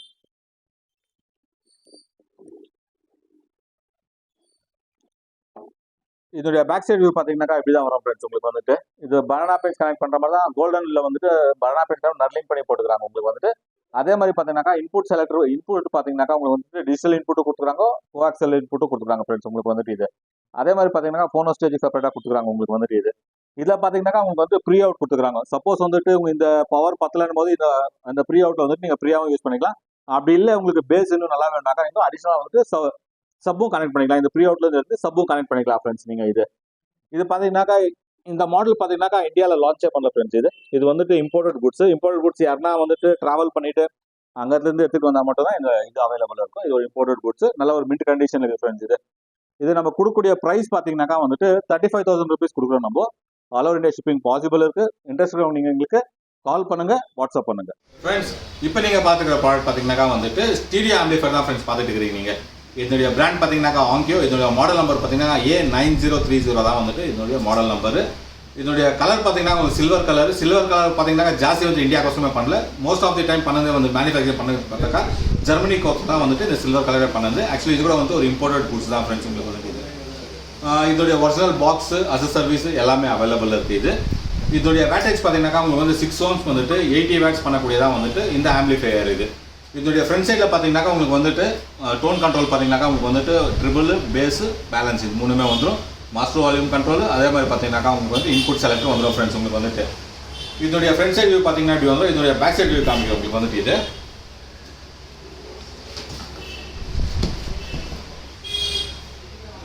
இதோடைய பேக் சைடு வியூ பார்த்தீங்கன்னாக்கா இப்படி தான் வரும் ஃப்ரெண்ட்ஸ். உங்களுக்கு வந்துட்டு இது பனானா பின்ஸ் கனெக்ட் பண்ணுற மாதிரி தான் கோல்டன்ல வந்துட்டு பனானா பின்ஸ் நர்லிங் பண்ணி போட்டுக்கிறாங்க உங்களுக்கு வந்துட்டு. அதே மாதிரி பார்த்தீங்கன்னாக்கா இன்புட் செலக்டர் இன்புட் பார்த்தீங்கன்னாக்கா உங்களுக்கு வந்துட்டு டிஜிட்டல் இன்புட்டும் கொடுத்துருக்காங்க, கோஆக்சல் இன்புட்டும் கொடுத்துருக்காங்க ஃப்ரெண்ட்ஸ் உங்களுக்கு வந்துட்டு. இது அதே மாதிரி பார்த்தீங்கன்னா போனோ ஸ்டேஜ் செப்பரேட்டாக கொடுத்துருக்காங்க உங்களுக்கு வந்துட்டு. இதில் பார்த்தீங்கன்னாக்கா உங்களுக்கு வந்து ப்ரீ அவுட் கொடுத்துருக்காங்க. சப்போஸ் வந்துட்டு உங்க இந்த பவர் பத்தலன்னு போது இந்த ப்ரீ அவுட்ல வந்துட்டு நீங்கள் ஃப்ரீயாகவும் யூஸ் பண்ணிக்கலாம். அப்படி இல்லை உங்களுக்கு பேஸ் இன்னும் நல்லா வேணும்னாக்கா இன்னும் அடிஷனலாக வந்துட்டு சப்பும் கனெக்ட் பண்ணிக்கலாம். இந்த ப்ரீ அவுட்ல இருந்து சப்பும் கனெக்ட் பண்ணிக்கலாம் ஃப்ரெண்ட்ஸ். நீங்கள் இது பார்த்தீங்கன்னாக்கா இந்த மாடல் பார்த்தீங்கன்னாக்கா இந்தியாவில் லான்ச்சே பண்ணல ஃப்ரெண்ட்ஸ். இது வந்துட்டு இம்போர்ட்டட் குட்ஸ் யாருன்னா வந்துட்டு டிராவல் பண்ணிட்டு அங்கேருந்து எடுத்துட்டு வந்தால் மட்டும் தான் இது அவைலபிள் இருக்கும். இது ஒரு இம்போர்ட்டட் குட்ஸ், நல்ல ஒரு மின்ட் கண்டிஷன் இருக்கு ஃப்ரெண்ட்ஸ். இது நம்ம கொடுக்கக்கூடிய ப்ரைஸ் பார்த்தீங்கன்னாக்கா வந்துட்டு 35,000 rupees கொடுக்குறோம். நம்ம all over India shipping possible இருக்கு. இன்ட்ரெஸ்ட் நீங்கள் எங்களுக்கு கால் பண்ணுங்க, வாட்ஸ்அப் பண்ணுங்க ஃப்ரெண்ட்ஸ். இப்போ நீங்கள் பார்த்துக்கிற ப்ராடக்ட் பார்த்தீங்கன்னாக்கா வந்துட்டு ஸ்டீரியோ ஆம்பிளிஃபையர் தான் ஃப்ரெண்ட்ஸ் பார்த்துட்டு இருக்கிறீங்க நீங்கள். இதனுடைய பிராண்ட் பார்த்தீங்கன்னாக்கா ஆங்கியோ. இதனுடைய மாடல் நம்பர் பார்த்தீங்கன்னா A9030 தான் வந்துட்டு இதனுடைய மாடல் நம்பர். இதனுடைய கலர் பார்த்தீங்கன்னா உங்களுக்கு சில்வர் கலர் பார்த்தீங்கன்னா ஜாஸ்தி வந்து இந்தியா கோசமே பண்ணல. மோஸ்ட் ஆஃப் தி டைம் பண்ணது வந்து மேனுஃபேக்சர் பண்ணது பார்த்தாக்கா ஜெர்மனி கோஸ் தான் வந்துட்டு இந்த சில்வர் கலரே பண்ணது. ஆக்சுவலி இது கூட வந்து ஒரு இம்போர்ட்டட் குட்ஸ் தான் ஃப்ரெண்ட்ஸ் உங்களுக்கு வந்துட்டு. இதோடைய ஒரிஜினல் பாக்ஸ் சர்வீஸ் எல்லாமே அவைலபிள் இருக்குது. இதோடைய வேட்டேஜ் பார்த்தீங்கன்னாக்கா உங்களுக்கு வந்து 6 ohms வந்துட்டு 80 watts பண்ணக்கூடியதான் வந்துட்டு இந்த ஆம்பிளிஃபையர். இதோடைய ஃப்ரண்ட் சைடில் பார்த்தீங்கன்னாக்கா உங்களுக்கு வந்துட்டு டோன் கண்ட்ரோல் பார்த்தீங்கன்னாக்கா உங்களுக்கு வந்துட்டு ட்ரிபிள் பேஸு பேலன்ஸ் இது மூணுமே வந்துடும். மாஸ்டர் வால்யூம் கண்ட்ரோல் அதே மாதிரி பார்த்தீங்கன்னாக்கா உங்களுக்கு வந்து இன்புட் செலக்டர் வந்துடும் ஃப்ரெண்ட்ஸ் உங்களுக்கு வந்துட்டு. இதோடைய ஃப்ரண்ட் சைடு வியூ பார்த்தீங்கன்னா இப்படி வந்துடும். இதோடைய பேக் சைடு வியூ காமிக்கும் உங்களுக்கு வந்துட்டு.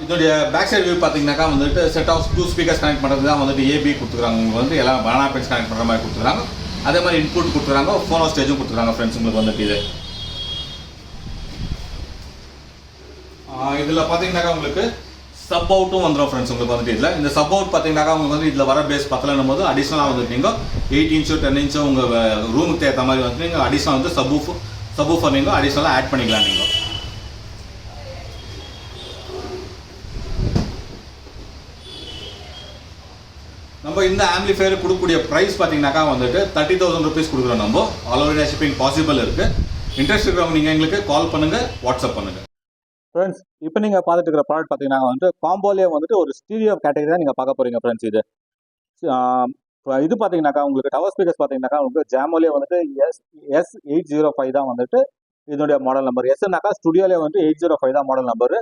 இதோடைய பேக் சைடு வியூ பார்த்தீங்கன்னாக்கா வந்துட்டு செட் ஆஃப் 2 ஸ்பீக்கர்ஸ் கனெக்ட் பண்ணுறது தான் வந்துட்டு ஏபி கொடுத்துருக்காங்க. உங்களுக்கு வந்து எல்லாம் பனானா பின்ஸ் கனெக்ட் பண்ணுற மாதிரி கொடுத்துருக்காங்க. அதே மாதிரி இன்புட் கொடுத்துருக்காங்க, ஃபோனோ ஸ்டேஜும் கொடுத்துருக்காங்க ஃப்ரெண்ட்ஸ் உங்களுக்கு வந்துட்டு. இதில் பார்த்தீங்கன்னாக்கா உங்களுக்கு சப் அவுட்டும் வந்துடும் ஃப்ரெண்ட்ஸ் உங்களுக்கு வந்துட்டு. இந்த சப் அவுட் பார்த்தீங்கன்னாக்கா உங்களுக்கு வந்து இதில் வர பேஸ் பத்தலன்னும் போது அடிஷனலாக வந்துட்டு நீங்கள் 8 inch 10 inch உங்கள் ரூமுக்கு ஏற்ற மாதிரி வந்துட்டு நீங்கள் அடிஷனல் வந்து சப்வூஃபர் நீங்கள் அடிஷனலாக ஆட் பண்ணிக்கலாம். நீங்கள் நம்ம இந்த ஆம்பிளிஃபையர் கொடுக்கக்கூடிய ப்ரைஸ் பார்த்தீங்கன்னாக்கா வந்துட்டு 30,000 rupees கொடுக்குறோம். நம்ம all over India shipping possible இருக்குது. இன்ட்ரெஸ்ட் இருக்கிறவங்க நீங்கள் எங்களுக்கு கால் பண்ணுங்கள், வாட்ஸ்அப் பண்ணுங்கள் ஃப்ரெண்ட்ஸ். இப்போ நீங்கள் பார்த்துட்டு இருக்கிற ப்ராடக்ட் பார்த்தீங்கன்னா வந்துட்டு காம்போலேயே வந்துட்டு ஒரு ஸ்டீரியோ கேட்டகரி தான் நீங்கள் பார்க்க போகிறீங்க ஃப்ரெண்ட்ஸ். இது பார்த்தீங்கன்னாக்கா உங்களுக்கு டவர் ஸ்பீக்கர்ஸ் பார்த்தீங்கன்னாக்கா உங்களுக்கு ஜாமோலேயே வந்துட்டு S805 தான் வந்துட்டு இதனுடைய மாடல் நம்பர். எஸ்னாக்கா ஸ்டுடியோலேயே வந்துட்டு 805 தான் மாடல் நம்பர்.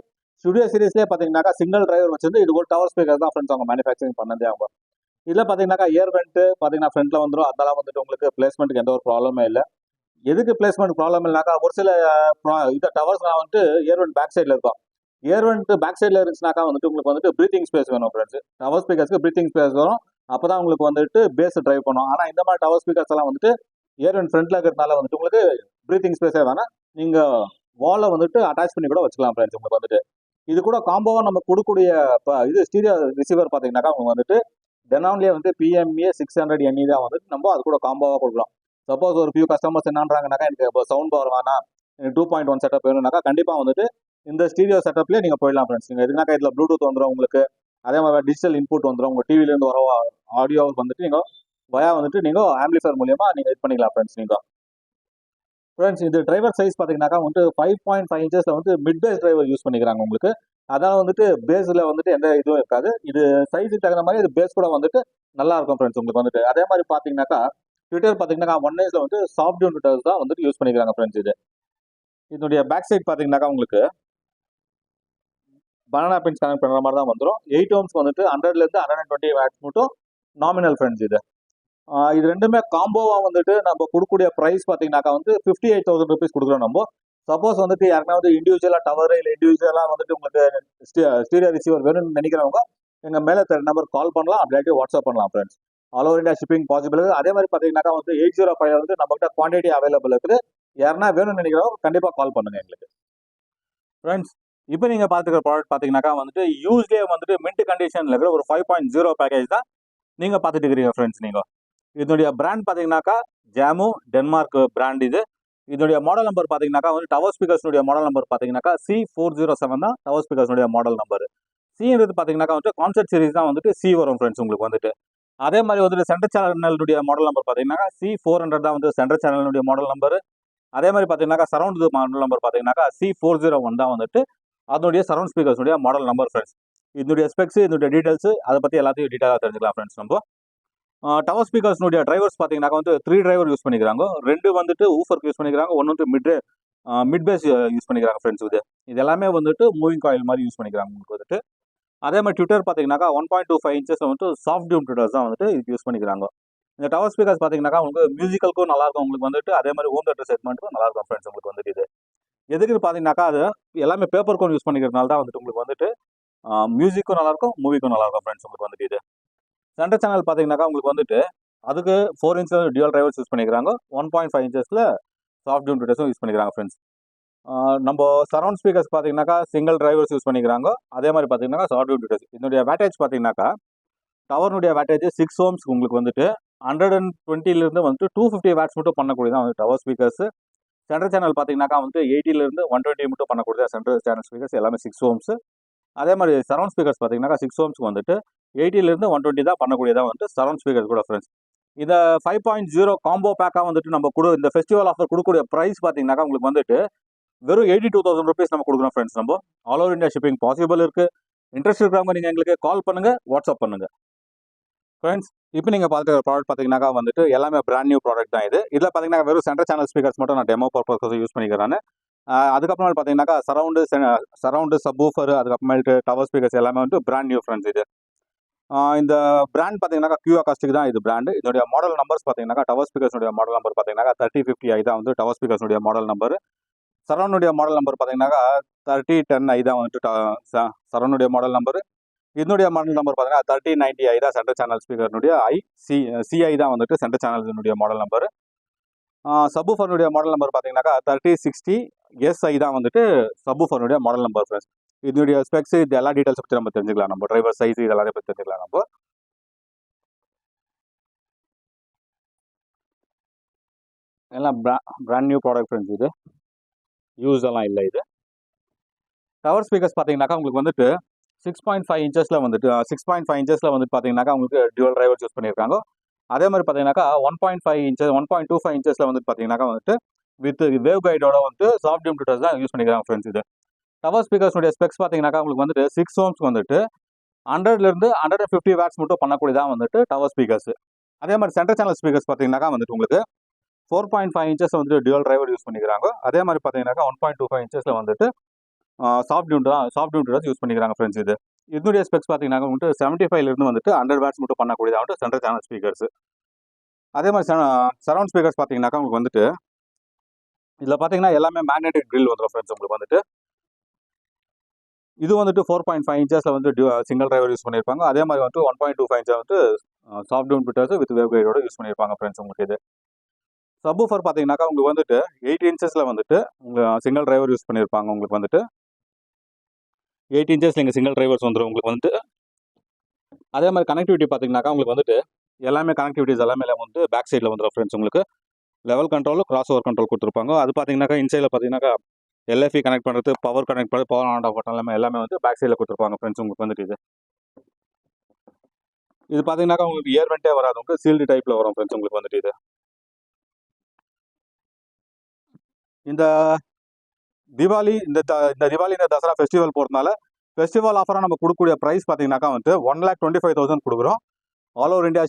ஸ்டுடியோ சீரிஸ்லேயே பார்த்தீங்கன்னாக்கா சிங்கிள் டிரைவர் வச்சிருந்து இது ஒரு டவர் ஸ்பீக்கர் தான் ஃப்ரெண்ட்ஸ் அவங்க மேனுஃபேக்சரிங் பண்ணதே. அவங்க இதில் பார்த்தீங்கன்னாக்கா ஏர் வெண்ட் பார்த்தீங்கன்னா ஃப்ரண்ட்டில் வந்துடும். அதெல்லாம் வந்துட்டு உங்களுக்கு பிளேஸ்மெண்ட்டுக்கு எந்த ஒரு ப்ராப்ளமே இல்லை. எதுக்கு பிளேஸ்மெண்ட் ப்ராப்ளம் இல்லைனாக்கா ஒரு சில இந்த டவர்ஸ்லாம் வந்துட்டு ஏர் வெண்ட் பேக் சைடில் இருக்கும். ஏர் வெண்ட் பேக் சைடில் இருந்துச்சுனாக்கா வந்துட்டு உங்களுக்கு வந்துட்டு ப்ரீத்திங் ஸ்பேஸ் வேணும் ஃப்ரெண்ட்ஸ். டவர் ஸ்பீக்கர்ஸ்க்கு ப்ரீத்திங் ஸ்பேஸ் வரும். அப்போ தான் உங்களுக்கு வந்துட்டு பேஸ் ட்ரைவ் பண்ணும். ஆனால் இந்த மாதிரி டவர் ஸ்பீக்கர்ஸ் எல்லாம் வந்துட்டு ஏர் வெண்ட் ஃப்ரண்ட்டில் இருக்கிறதுனால வந்துட்டு உங்களுக்கு ப்ரீத்திங் ஸ்பேஸே வேணாம். நீங்கள் வாலை வந்துட்டு அட்டாச் பண்ணி கூட வச்சுக்கலாம் ஃப்ரெண்ட்ஸ் உங்களுக்கு வந்துட்டு. இது கூட காம்போவாக நம்ம கொடுக்கக்கூடிய இது ஸ்டீரியோ ரிசீவர் பார்த்தீங்கன்னாக்கா உங்களுக்கு வந்துட்டு டெனான்லேயே வந்து PMA 600 NE தான் வந்துட்டு நம்ம அது கூட காம்போவாக கொடுக்கலாம். சப்போஸ் ஒரு ஃபியூ கஸ்டமர்ஸ் என்னன்றாங்கனாக்கா எனக்கு இப்போ சவுண்ட் பவர் வேணாம், எனக்கு 2.1 செட்டப் வேணும்னாக்கா கண்டிப்பாக வந்துட்டு இந்த ஸ்டீரியோ செட்டப்லேயே நீங்கள் போயிடலாம் ஃப்ரெண்ட்ஸ். நீங்கள் எதுனாக்கா இதில் ப்ளூடூத் வந்துடும் உங்களுக்கு. அதே மாதிரி டிஜிட்டல் இன்புட் வந்துடும். உங்கள் டிவிலேருந்து வர ஆடியோ வந்துட்டு நீங்கள் வந்துட்டு நீங்கள் ஆம்பிளிஃபையர் மூலியமாக நீங்கள் இது பண்ணிக்கலாம் ஃப்ரெண்ட்ஸ். நீங்கள் ஃப்ரெண்ட்ஸ் இது டிரைவர் சைஸ் பார்த்தீங்கன்னாக்கா வந்துட்டு 5.5 inches வந்து மிட் பேஸ் டிரைவர் யூஸ் பண்ணிக்கிறாங்க உங்களுக்கு. அதனால வந்துட்டு பேஸில் வந்துட்டு எந்த இதுவும் இருக்காது. இது சைஸுக்கு தகுந்த மாதிரி இது பேஸ் கூட வந்துட்டு நல்லா இருக்கும் ஃப்ரெண்ட்ஸ் உங்களுக்கு வந்துட்டு. அதே மாதிரி பார்த்தீங்கன்னாக்கா ட்விட்டர் பார்த்தீங்கன்னா 1 inch வந்து சாஃப்ட் டியூன் ட்விட்டர்ஸ் தான் வந்துட்டு யூஸ் பண்ணிக்கிறாங்க ஃப்ரெண்ட்ஸ். இதனுடைய பேக் சைட் பார்த்தீங்கன்னாக்கா உங்களுக்கு பனானா பின்ஸ் கனெக்ட் பண்ணுற மாதிரி தான் வந்துடும். 8 ohms வந்துட்டு 100லேருந்து 120 watts மட்டும் நாமினல் ஃப்ரெண்ட்ஸ். இது ரெண்டுமே காம்போவாக வந்துட்டு நம்ம கொடுக்கக்கூடிய ப்ரைஸ் பார்த்தீங்கன்னாக்கா வந்து 58,000 rupees கொடுக்குறோம். நம்ம சப்போஸ் வந்துட்டு யாருன்னா வந்து இண்டிவிஜுவலாக டவர் இல்லை இண்டிவிஜுவலாக வந்துட்டு உங்களுக்கு ஸ்டீரியோ ரிசீவர் வேணும்னு நினைக்கிறவங்க எங்கள் மேலே நம்பர் கால் பண்ணலாம், அப்படியே வாட்ஸ்அப் பண்ணலாம் friends. All over India shipping possible இருக்குது. அதே மாதிரி பார்த்தீங்கன்னாக்கா வந்து 805 வந்து நம்மகிட்ட குவான்டிட்டி அவைலபிள் இருக்குது. யாருன்னா வேணும்னு நினைக்கிறவங்க கண்டிப்பாக கால் பண்ணுங்க எங்களுக்கு ஃப்ரெண்ட்ஸ். இப்போ நீங்கள் பார்த்துக்கிற ப்ராடக்ட் பார்த்தீங்கன்னாக்கா வந்துட்டு யூஸ்டே வந்துட்டு மின்ட் கண்டிஷனில் இருக்கிற ஒரு 5.0 பேக்கேஜ் தான் நீங்கள் பார்த்துட்டு இருக்கிறீங்க ஃப்ரெண்ட்ஸ். நீங்கள் இதனுடைய பிராண்ட் பார்த்தீங்கன்னாக்கா ஜாமோ டென்மார்க் பிராண்ட் இது. இதனுடைய மாடல் நம்பர் பார்த்தீங்கன்னாக்கா வந்து டவர் ஸ்பீக்கர்ஸ்னுடைய மாடல் நம்பர் பார்த்தீங்கன்னாக்கா C407 தான் டவர் ஸ்பீக்கர்ஸ்னுடைய மாடல் நம்பர். சின்றது பார்த்தீங்கன்னாக்கா வந்துட்டு கான்செப்ட் சீரிஸ் தான் வந்துட்டு சி வரும் ஃப்ரெண்ட்ஸ் உங்களுக்கு வந்துட்டு. அதே மாதிரி வந்துட்டு சென்ட்ரல் சேனலுடைய மாடல் நம்பர் பார்த்தீங்கன்னா C400 தான் வந்து சென்ட்ரல் சேனலுடைய மாடல் நம்பர். அதே மாதிரி பார்த்தீங்கன்னாக்கா சரௌண்ட் மாடல் நம்பர் பார்த்தீங்கன்னாக்கா C401 தான் வந்துட்டு அதனுடைய சரௌண்ட் ஸ்பீக்கர்ஸுடைய மாடல் நம்பர் ஃப்ரெண்ட்ஸ். இதனுடைய ஸ்பெக்ஸ், இதனுடைய டீடைல்ஸ் அதை பற்றி எல்லாத்தையும் டீட்டெயிலாக தெரிஞ்சுக்கலாம் ஃப்ரெண்ட்ஸ். நம்ம டவர் ஸ்பீக்கர்ஸ்னுடைய டிரைவர்ஸ் பார்த்தீங்கன்னாக்கா வந்து 3 டிரைவர் யூஸ் பண்ணிக்கிறாங்க. 2 வந்துட்டு ஊஃபருக்கு யூஸ் பண்ணிக்கிறாங்க, 1 வந்து மிட் பேஸ் யூஸ் பண்ணிக்கிறாங்க ஃப்ரெண்ட்ஸ். இது எல்லாமே வந்துட்டு மூவிங் காயில் மாதிரி யூஸ் பண்ணிக்கிறாங்க உங்களுக்கு வந்துட்டு. அதே மாதிரி ட்விட்டர் பார்த்தீங்கன்னாக்கா 1.25 இன்ச்சஸ் வந்துட்டு சாஃப்ட் டியூன் ட்விட்டர்ஸ் தான் வந்துட்டு இது யூஸ் பண்ணிக்கிறாங்க. இந்த டவர் ஸ்பீக்கர்ஸ் பார்த்தீங்கன்னாக்கா உங்களுக்கு மியூசிக்கலுக்கும் நல்லாயிருக்கும் உங்களுக்கு வந்துட்டு. அதே மாதிரி ஹோம் தேட்டர் செக்மெண்ட்டுக்கும் நல்லாயிருக்கும் ஃப்ரெண்ட்ஸ் உங்களுக்கு வந்துட்டு. இது எதுக்கு பார்த்தீங்கன்னாக்கா அது எல்லாமே பேப்பர் கோன் யூஸ் பண்ணிக்கிறதுனால தான் வந்துட்டு உங்களுக்கு வந்துட்டு மியூசிக்கும் நல்லாயிருக்கும், மூவிக்கும் நல்லாயிருக்கும் ஃப்ரெண்ட்ஸ் உங்களுக்கு வந்துட்டு. இது சென்டர் சேனல் பார்த்தீங்கன்னாக்கா உங்களுக்கு வந்துட்டு அதுக்கு 4 இன்ச்சஸ் டியூவல் டிரைவர்ஸ் யூஸ் பண்ணிக்கிறாங்க, 1.5 இன்ச்சஸில் சாஃப்ட் டியூன் ட்விட்டர்ஸும் யூஸ் பண்ணிக்கிறாங்க ஃப்ரெண்ட்ஸ். நம்ம சரௌண்ட் ஸ்பீக்கர்ஸ் பார்த்தீங்கன்னாக்கா சிங்கிள் டிரைவர்ஸ் யூஸ் பண்ணிக்கிறாங்க. அதே மாதிரி பார்த்தீங்கன்னா சாஃப்ட் டியூன் ட்விட்டர்ஸ். இதனுடைய வேட்டேஜ் பார்த்தீங்கன்னாக்கா டவர்னுடைய வேட்டேஜ் 6 ohms உங்களுக்கு வந்துட்டு 120 வந்துட்டு 250 வாட்ஸ் மட்டும் பண்ணக்கூடியதான் வந்து டவர் ஸ்பீக்கர்ஸ். சென்ட்ரல் சேனல் பார்த்தீங்கன்னாக்கா வந்து 80 120 மட்டும் பண்ணக்கூடியதான் சென்ட்ரல் சேனல் ஸ்பீக்கர்ஸ் எல்லாமே 6 ohms. அதே மாதிரி சரௌண்ட் ஸ்பீக்கர்ஸ் பார்த்தீங்கன்னா 6 ohms வந்துட்டு 80 120 தான் பண்ணக்கூடியதான் வந்துட்டு சரௌண்ட் ஸ்பீக்கர்ஸ் கூட ஃப்ரெண்ட்ஸ். இந்த 5.0 காம்போ பேக்காக வந்துட்டு நம்ம இந்த ஃபெஸ்டிவல் ஆஃபர் கொடுக்கக்கூடிய ப்ரைஸ் பார்த்தீங்கன்னாக்கா உங்களுக்கு வந்துட்டு வெறும் 82,000 rupees நம்ம கொடுக்குறோம் ஃப்ரெண்ட்ஸ். நம்ம all over India shipping possible இருக்குது. இன்ட்ரெஸ்ட் இருக்கிறவங்க நீங்கள் எங்களுக்கு கால் பண்ணுங்கள், வாட்ஸ்அப் பண்ணுங்கள் ஃப்ரெண்ட்ஸ். இப்போ நீங்கள் பார்த்துக்கிற ப்ராடக்ட் பார்த்தீங்கன்னாக்கா வந்துட்டு எல்லாமே பிராண்ட் நியூ ப்ராடக்ட் தான் இது. இதில் பார்த்தீங்கன்னா வெறும் சென்ட்ரல் சேனல் ஸ்பீக்கர்ஸ் மட்டும் நான் டெமோ பர்பஸ்க்கு யூஸ் பண்ணிக்கிறேன். அதுக்கப்புறமேல் பார்த்தீங்கன்னாக்கா சரௌண்டு சப்வூஃபர், அதுக்கப்புறமேட்டு டவர் ஸ்பீக்கர்ஸ் எல்லாமே வந்து பிராண்ட் நியூ ஃப்ரெண்ட்ஸ். இது இந்த பிராண்ட் பார்த்தீங்கன்னாக்கா கியூ அகாஸ்டிக் தான் இது பிராண்டு. இதனுடைய மாடல் நம்பர்ஸ் பார்த்தீங்கன்னாக்கா டவர் ஸ்பீக்கர்ஸுடைய மாடல் நம்பர் பார்த்தீங்கன்னா 3050i தான் வந்து டவர் ஸ்பீக்கர்ஸுடைய மாடல் நம்பர். சரௌண்டுடைய மாடல் நம்பர் பார்த்தீங்கன்னாக்கா 3010i தான் வந்துட்டு சரௌண்டுடைய மாடல் நம்பர். இதனுடைய மாடல் நம்பர் பார்த்தீங்கன்னா 3090i தான் சென்ட்ரல் சேனல் ஸ்பீக்கர்னுடைய சிஐ தான் வந்துட்டு சென்ட்ரல் சேனல்னுடைய மாடல் நம்பர். சப்வூஃபர்னுடைய மாடல் நம்பர் பார்த்தீங்கன்னாக்கா 3060SI தான் வந்துட்டு சப்வூஃபர்னுடைய மாடல் நம்பர் ஃப்ரெண்ட்ஸ். இதனுடைய ஸ்பெக்ஸ் இது எல்லா டீட்டெயில்ஸ் பற்றி நம்ம தெரிஞ்சுக்கலாம். நம்ம டிரைவர் சைஸ் இதெல்லாம் பற்றி தெரிஞ்சுக்கலாம். நம்ம எல்லாம் பிராண்ட் நியூ ப்ராடக்ட் ஃப்ரெண்ட்ஸ். இது யூஸ் எல்லாம் இல்லை. இது டவர் ஸ்பீக்கர்ஸ் பார்த்தீங்கன்னாக்கா உங்களுக்கு வந்துட்டு 6.5 இன்ச்சஸில் வந்துட்டு 6.5 இன்ச்சஸில் வந்துட்டு பார்த்தீங்கன்னாக்கா உங்களுக்கு டியூவல் டிரைவர்ஸ் யூஸ் பண்ணியிருக்காங்க. அதே மாதிரி பார்த்தீங்கன்னாக்கா 1.5 இன்ச்சஸ் 1.25 இன்ச்சஸில் வந்துட்டு பார்த்தீங்கன்னாக்கா வந்துட்டு வித் வேவ் கைடோட வந்து சாஃப்ட் டியூன் ட்விட்டர்ஸ் தான் யூஸ் பண்ணிக்கிறாங்க ஃப்ரெண்ட்ஸ். இது டவர் ஸ்பீக்கர்ஸுடைய ஸ்பெக்ஸ் பார்த்தீங்கன்னாக்கா உங்களுக்கு வந்துட்டு 6 ohms வந்துட்டு 100 150 வாட்ஸ் மட்டும் பண்ணக்கூடியதான் வந்துட்டு டவர் ஸ்பீக்கர்ஸ். அதே மாதிரி சென்ட்ரல் சேனல் ஸ்பீக்கர்ஸ் பார்த்தீங்கன்னாக்கா வந்துட்டு உங்களுக்கு 4.5 இன்ச்சஸ் வந்துட்டு டியூவல் டிரைவர் யூஸ் பண்ணிக்கிறாங்க. அதே மாதிரி பார்த்தீங்கன்னாக்கா 1.25 இன்ச்சஸில் வந்துட்டு சாஃப்ட் டியூன் யூஸ் பண்ணிக்கிறாங்க ஃப்ரெண்ட்ஸ். இதனுடைய ஸ்பெக்ஸ் பார்த்தீங்கன்னா வந்துட்டு 75 வந்துட்டு 100 வாட்ஸ் மட்டும் பண்ணக்கூடியதாக வந்துட்டு சென்ட்ரல் சேனல் ஸ்பீக்கர்ஸ். அதே மாதிரி சரௌண்ட் ஸ்பீக்கர்ஸ் பார்த்தீங்கன்னாக்கா உங்களுக்கு வந்துட்டு இதில் பார்த்தீங்கன்னா எல்லாமே மேக்னெட்டிக் ட்ரில் வந்துடும் ஃப்ரெண்ட்ஸ். உங்களுக்கு வந்துட்டு இது வந்துட்டு 4.5 இன்ச்சஸில் வந்து சிங்கிள் டிரைவர் யூஸ் பண்ணியிருப்பாங்க. அதே மாதிரி வந்துட்டு 1.25 இன்ச்சஸ் வந்து soft tune tweeters with wave கைடோட யூஸ் பண்ணியிருப்பாங்க ஃப்ரெண்ட்ஸ். உங்களுக்கு இது சப்வூஃபர் பார்த்தீங்கன்னாக்கா உங்களுக்கு வந்துட்டு 8 இன்ச்சஸில் வந்துட்டு சிங்கிள் டிரைவர் யூஸ் பண்ணியிருப்பாங்க. உங்களுக்கு வந்துட்டு 8 இன்ச்சஸ் நீங்கள் சிங்கிள் டிரைவர்ஸ் வந்துடும் உங்களுக்கு வந்துட்டு. அதே மாதிரி கனெக்டிவிட்டி பார்த்தீங்கன்னாக்கா உங்களுக்கு வந்துட்டு எல்லாமே கனெக்டிவிட்டிஸ் எல்லாமே வந்து பேக் சைடில் வந்துடும் ஃப்ரெண்ட்ஸ். உங்களுக்கு level control, cross over control கொடுத்துருப்பாங்க. அது பார்த்தீங்கன்னாக்கா இன்சைடில் பார்த்தீங்கன்னாக்கா எல்எஃப்இ கனெக்ட் பண்ணுறது, பவர் கனெக்ட் பண்ணுறது, பவர் ஆன் ஆஃப் பட்டன் எல்லாமே வந்து பேக் சைடில் கொடுத்துருப்பாங்க ஃப்ரெண்ட்ஸ். உங்களுக்கு வந்துட்டு இது பார்த்தீங்கன்னாக்கா உங்களுக்கு இயர் வெண்டே வராது, உங்களுக்கு சீல்டு டைப்பில் வரும் ஃப்ரெண்ட்ஸ். உங்களுக்கு வந்துட்டு இந்த தீபாவளி இந்த தசரா ஃபெஸ்டிவல் போகிறதுனால ஃபெஸ்டிவல் ஆஃபராக நம்ம கொடுக்கக்கூடிய ப்ரைஸ் பார்த்தீங்கன்னாக்கா வந்து 1,25,000 கொடுக்குறோம். All over India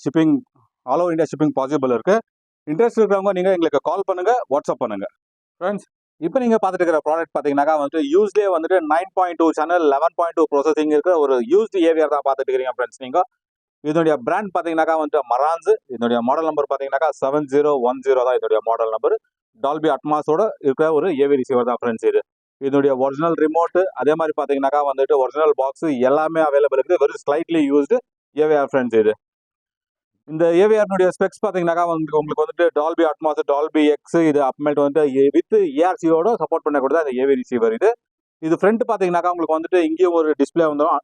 shipping possible இருக்குது. இன்ட்ரெஸ்ட் இருக்கிறவங்க நீங்கள் எங்களுக்கு கால் பண்ணுங்கள், வாட்ஸ்அப் பண்ணுங்கள் ஃப்ரெண்ட்ஸ். இப்போ நீங்கள் பார்த்துட்டு இருக்கிற ப்ராடக்ட் பார்த்தீங்கன்னாக்கா வந்துட்டு யூஸ்டே வந்துட்டு 9.2 சேனல் 11.2 ப்ரோசஸிங் இருக்கிற ஒரு யூஸ்டு ஏவியர் தான் பார்த்துட்டு இருக்கிறீங்க ஃப்ரெண்ட்ஸ். நீங்கள் இதனுடைய பிராண்ட் பார்த்தீங்கன்னாக்கா வந்துட்டு மரான்ஸ். இதனுடைய மாடல் நம்பர் பார்த்தீங்கன்னாக்கா 7010 தான் இதனுடைய மாடல் நம்பர். டால்பி அட்மாஸோட இருக்கிற ஒரு ஏவி ரிசீவர் தான் ஃப்ரெண்ட்ஸ் இது. இதனுடைய ஒரிஜினல் ரிமோட்டு, அதே மாதிரி பார்த்தீங்கன்னாக்கா வந்துட்டு ஒரிஜினல் பாக்ஸ் எல்லாமே அவைலபிள் இருக்குது. வெறும் ஸ்லைட்லி யூஸ்டு ஏவிஆர் ஃப்ரெண்ட்ஸ் இது. இந்த ஏவிஆர்னுடைய ஸ்பெக்ஸ் பார்த்தீங்கன்னாக்கா வந்து உங்களுக்கு வந்துட்டு டால்பி அட்மாஸ், டால்பி எக்ஸ், இது அப்புறமேட்டு வந்து வித் ஏஆர்சியோட சப்போர்ட் பண்ணக்கூடாது அந்த ஏவி ரிசீவர் இது. இது ஃப்ரண்ட் பார்த்தீங்கன்னாக்கா உங்களுக்கு வந்துட்டு இங்கேயும் ஒரு டிஸ்பிளே வந்துடும்,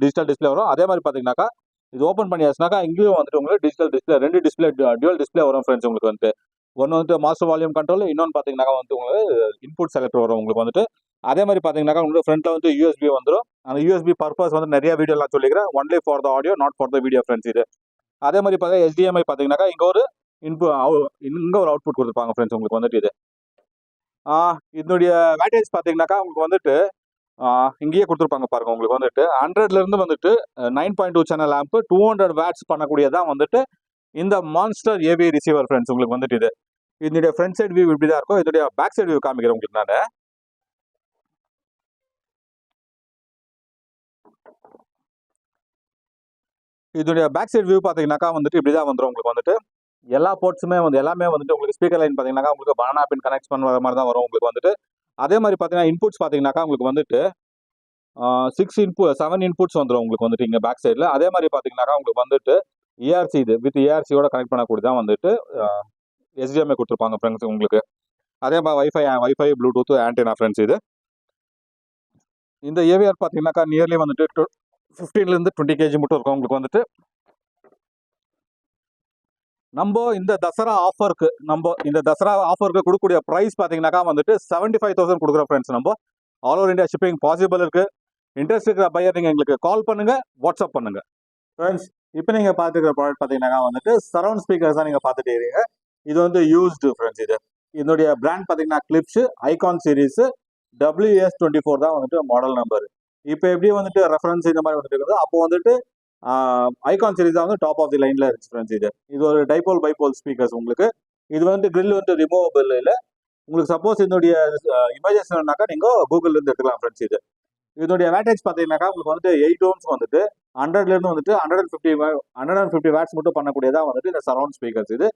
டிஜிட்டல் டிஸ்பிளே வரும். அதே மாதிரி பார்த்தீங்கன்னாக்கா இது ஓப்பன் பண்ணியாச்சுனாக்கா இங்கேயும் வந்துட்டு உங்களுக்கு digital display, 2 display dual display வரும் ஃப்ரெண்ட்ஸ். உங்களுக்கு வந்துட்டு ஒன்று வந்துட்டு மாஸ்டர் வால்யூம் கண்ட்ரோல், இன்னொன்று பார்த்தீங்கன்னாக்கா வந்து உங்களுக்கு இன்புட் செலக்டர் வரும் உங்களுக்கு வந்துட்டு. அதே மாதிரி பார்த்தீங்கன்னாக்கா உங்களுக்கு ஃப்ரண்ட்ல வந்து யூஎஸ்பி வந்துடும். அந்த யூஎஸ்பி பர்பஸ் வந்து நிறைய வீடியோலாம் சொல்லிக்கிறேன். Only for the audio, not for the video friends இது. அதே மாதிரி பார்த்தீங்கன்னா HDMI பார்த்தீங்கன்னாக்கா இங்கே ஒரு இங்கே ஒரு அவுட்புட் கொடுத்துருப்பாங்க ஃப்ரெண்ட்ஸ் உங்களுக்கு வந்துட்டு இது. இதனுடைய வேட்டேஜ் பார்த்தீங்கன்னாக்கா உங்களுக்கு வந்துட்டு இங்கேயே கொடுத்துருப்பாங்க பாருங்க. உங்களுக்கு வந்துட்டு 100லேருந்து வந்துட்டு 9.2 சேனல் ஆம்ப் 200 வாட்ஸ் பண்ணக்கூடியதான் வந்துட்டு இந்த மான்ஸ்டர் ஏவி ரிசீவர் ஃப்ரெண்ட்ஸ் உங்களுக்கு வந்துட்டு இது. இதனுடைய ஃப்ரண்ட் சைட் வியூ இப்படி தான் இருக்கும். இதனுடைய பேக் சைட் வியூ காமிக்கிறேன் உங்களுக்கு நான். இதனுடைய பேக் சைட் வியூ பார்த்தீங்கன்னாக்கா வந்துட்டு இப்படி தான் வந்துடும் உங்களுக்கு வந்துட்டு. எல்லா போர்ட்ஸுமே வந்து எல்லாமே வந்துட்டு உங்களுக்கு ஸ்பீக்கர் லைன் பார்த்தீங்கன்னாக்கா உங்களுக்கு பனானா பின் கனெக்ட் பண்ணுற மாதிரி தான் வரும் உங்களுக்கு வந்துட்டு. அதே மாதிரி பார்த்தீங்கன்னா இன்புட்ஸ் பார்த்தீங்கன்னாக்கா உங்களுக்கு வந்துட்டு 7 இன்புட்ஸ் வந்துடும் உங்களுக்கு வந்துட்டு இங்கே பேக் சைடில். அதே மாதிரி பார்த்தீங்கன்னாக்கா உங்களுக்கு வந்துட்டு ஏஆர்சி, இது வித் ஏஆர்சியோட கனெக்ட் பண்ணக்கூடிய தான் வந்துட்டு HDMI கொடுத்துருப்பாங்க ஃப்ரெண்ட்ஸ் உங்களுக்கு. அதே மாதிரி வைஃபை ப்ளூடூத் ஆண்டெனா ஃப்ரெண்ட்ஸ் இது. இந்த ஏவிஆர் பார்த்தீங்கன்னாக்கா நியர்லி வந்துட்டு 15லேருந்து 20 kg மட்டும் இருக்கும் உங்களுக்கு வந்துட்டு. நம்ம இந்த தசரா ஆஃபருக்கு கொடுக்கக்கூடிய ப்ரைஸ் பார்த்தீங்கன்னாக்கா வந்துட்டு 75,000 கொடுக்குறோம் ஃப்ரெண்ட்ஸ். நம்ம all over India shipping possible இருக்கு. இன்ட்ரெஸ்ட் இருக்கிற பையர் நீங்கள் எங்களுக்கு கால் பண்ணுங்க, வாட்ஸ்அப் பண்ணுங்க ஃப்ரெண்ட்ஸ். இப்போ நீங்கள் பார்த்துக்கிற ப்ராடக்ட் பார்த்தீங்கன்னா வந்துட்டு சரௌண்ட் ஸ்பீக்கர்ஸ் தான் நீங்கள் பார்த்துட்டு இருக்கீங்க. இது வந்து யூஸ்டு ஃப்ரெண்ட்ஸ் இது. இதனுடைய பிராண்ட் பார்த்தீங்கன்னா கிளிப்ஸ் ஐகான் சீரீஸ் WS24 தான் வந்துட்டு மாடல் நம்பர். இப்போ எப்படி வந்துட்டு ரெஃபரன்ஸ் இந்த மாதிரி வந்துட்டு இருக்குது, அப்போ வந்துட்டு ஐகான் சீரிஸ் தான் வந்து டாப் ஆஃப் தி லைன்ல இருக்கு ஃப்ரெண்ட்ஸ் இது. இது ஒரு டைபோல் பைபோல் ஸ்பீக்கர்ஸ் உங்களுக்கு. இது வந்து கிரில் வந்து ரிமூவபிள் இல்லை. உங்களுக்கு சப்போஸ் இதனுடைய இமேஜஸ் வேணுனாக்கா நீங்கள் கூகுள்ல இருந்து எடுத்துக்கலாம் ஃப்ரெண்ட்ஸ் இது. இதனுடைய வேட்டேஜ் பார்த்தீங்கன்னாக்கா உங்களுக்கு வந்து 8 ohms வந்துட்டு 100லேருந்து வந்துட்டு 150 வாட்ஸ் மட்டும் பண்ணக்கூடியதா வந்துட்டு இந்த சரௌண்ட் ஸ்பீக்கர்ஸ் இது.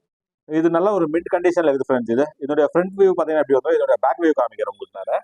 இது நல்ல ஒரு மிட் கண்டிஷன்ல இருக்குது ஃப்ரெண்ட்ஸ் இது. இதனுடைய ஃப்ரண்ட் வியூ பார்த்தீங்கன்னா எப்படி வரும், இதோட பேக் வியூ காமிக்கிறேன் உங்களுக்கு நான்.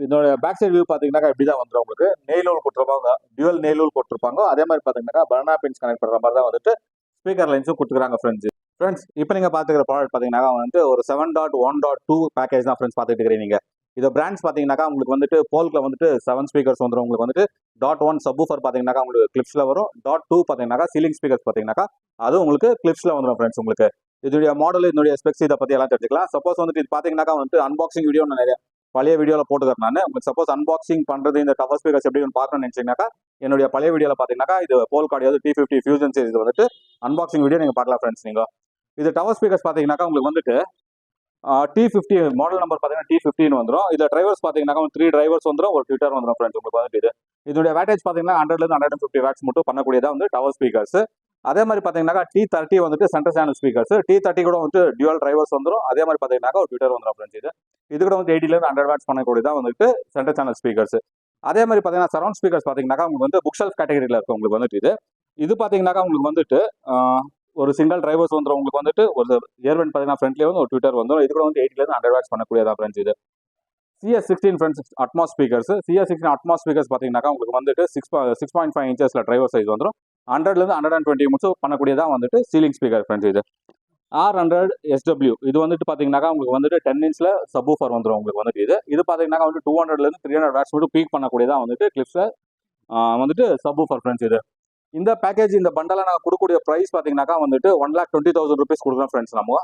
இதோட பேக் சைட் வியூ பார்த்தீங்கன்னாக்கா இப்படி தான் வந்துடும் உங்களுக்கு. நெய்லூல் போட்டிருப்பாங்க, டியூவல் நெய்லூல் போட்டிருப்பாங்க. அதே மாதிரி பார்த்தீங்கன்னாக்கா பனானா பின்ஸ் கனெக்ட் பண்ணுற மாதிரி தான் வந்துட்டு ஸ்பீக்கர் லைன்ஸும் கொடுத்துருக்காங்க ஃப்ரெண்ட்ஸ். இப்போ நீங்கள் பார்த்துக்கிற ப்ராடக்ட் பார்த்தீங்கன்னா வந்துட்டு ஒரு 7.1.2 பேக்கேஜ் தான் ஃப்ரெண்ட்ஸ் பார்த்துட்டு இருக்கிறீங்க நீங்கள். இதை பிராண்ட்ஸ் பார்த்தீங்கன்னாக்கா உங்களுக்கு வந்துட்டு போல்க்ல வந்துட்டு 7 ஸ்பீக்கர்ஸ் வந்துடும் உங்களுக்கு வந்துட்டு. .1 சப்வூஃபர் பார்த்தீங்கன்னாக்கா உங்களுக்கு கிளிப்ஸ்ல வரும். .2 பார்த்தீங்கன்னாக்கா சீலிங் ஸ்பீக்கர்ஸ் பார்த்தீங்கன்னாக்கா அது உங்களுக்கு கிளிப்ஸ்ல வந்துடும் ஃப்ரெண்ட்ஸ் உங்களுக்கு. இதனுடைய மாடல், இதனுடைய ஸ்பெக்ஸ், இதை பற்றி எல்லாம் தெரிஞ்சுக்கலாம். சப்போஸ் வந்துட்டு இது பார்த்தீங்கன்னாக்கா வந்துட்டு அன்பாக்சிங் வீடியோ நிறைய பழைய வீடியோவில் போட்டுக்கிறேன் நான். உங்களுக்கு சப்போஸ் அன்பாக்சிங் பண்ணுறது இந்த டவர் ஸ்பீக்கர்ஸ் எப்படி பார்க்கணும்னு நினைச்சீங்கன்னாக்கா என்னுடைய பழைய வீடியோவில் பார்த்தீங்கன்னாக்கா இது Polk audio T50 fusion series வந்துட்டு அன்பாக்சிங் வீடியோ நீங்கள் பார்க்கலாம் ஃப்ரெண்ட்ஸ். நீங்கள் இது டவர் ஸ்பீக்கர்ஸ் பார்த்தீங்கன்னாக்கா உங்களுக்கு வந்துட்டு T50 மாடல் நம்பர் பார்த்தீங்கன்னா T15 வந்துடும். இதில் டிரைவர்ஸ் பார்த்தீங்கன்னாக்கா 3 டிரைவர்ஸ் வந்துடும், ஒரு ட்விட்டர் வந்துடும் ஃப்ரெண்ட்ஸ் உங்களுக்கு வந்துட்டு இது. இதனுடைய வேட்டேஜ் பார்த்தீங்கன்னா 100லேருந்து 150 வாட்ஸ் மட்டும் பண்ணக்கூடியதான் வந்து டவர் ஸ்பீக்கர்ஸ். அதே மாதிரி பார்த்தீங்கன்னாக்கா T30 வந்துட்டு சென்டர் சேனல் ஸ்பீக்கர்ஸ். T30 கூட வந்து டியூவல் டிரைவர்ஸ் வந்துடும். அதே மாதிரி பார்த்தீங்கன்னாக்கா ஒரு ட்விட்டர் வந்துடும் ஃப்ரெண்ட்ஸ் இது. இது கூட வந்து 80லேருந்து 100 வாட்ஸ் பண்ணக்கூடியதான் வந்துட்டு சென்டர் சேனல் ஸ்பீக்கர்ஸ். அதே மாதிரி பார்த்தீங்கன்னா சரௌண்ட் ஸ்பீக்கர்ஸ் பார்த்தீங்கன்னாக்கா உங்களுக்கு வந்து புக் ஷெல்ஃப் கேட்டகரியில் இருக்கும் உங்களுக்கு வந்துட்டு இது பார்த்தீங்கன்னாக்கா உங்களுக்கு வந்துட்டு ஒரு சிங்கிள் டிரைவர்ஸ் வந்துடும் உங்களுக்கு வந்துட்டு. ஒரு ஏர்வெண்ட் பார்த்தீங்கன்னா ஃப்ரண்ட்லேயே வந்து ஒரு ட்விட்டர் வந்துடும். இது கூட வந்து 80லேருந்து 100 வாட்ஸ் பண்ணக்கூடியதான் ஃப்ரெண்ட்ஸ் இது. CS16 friends Atmos speakers. CS16 Atmos speakers பார்த்தீங்கன்னாக்கா உங்களுக்கு வந்துட்டு 6.5 இன்ச்சஸ்ல டிரைவர் சைஸ் வந்துடும். 100லேருந்து 120 மட்டும் பண்ணக்கூடியதான் வந்துட்டு சீலிங் ஸ்பீக்கர் ஃப்ரெண்ட்ஸ் இது. R100 SW இது வந்துட்டு பார்த்தீங்கன்னாக்கா உங்களுக்கு வந்துட்டு 10 இன்ச்ல சப்வூஃபர் வந்துடும் உங்களுக்கு வந்துட்டு இது. இது பார்த்தீங்கன்னாக்கா வந்து 200லேருந்து 300 வாட்ஸ் மட்டும் பீக் பண்ணக்கூடியதான் வந்துட்டு கிளிப்ஸ்ல வந்துட்டு சப்வூஃபர் ஃப்ரெண்ட்ஸ் இது. இந்த பேக்கேஜ், இந்த பண்டலை நாங்கள் கொடுக்கக்கூடிய ப்ரைஸ் பார்த்தீங்கன்னாக்கா வந்துட்டு 1,20,000 rupees கொடுக்குறோம் ஃப்ரெண்ட்ஸ் நம்ம.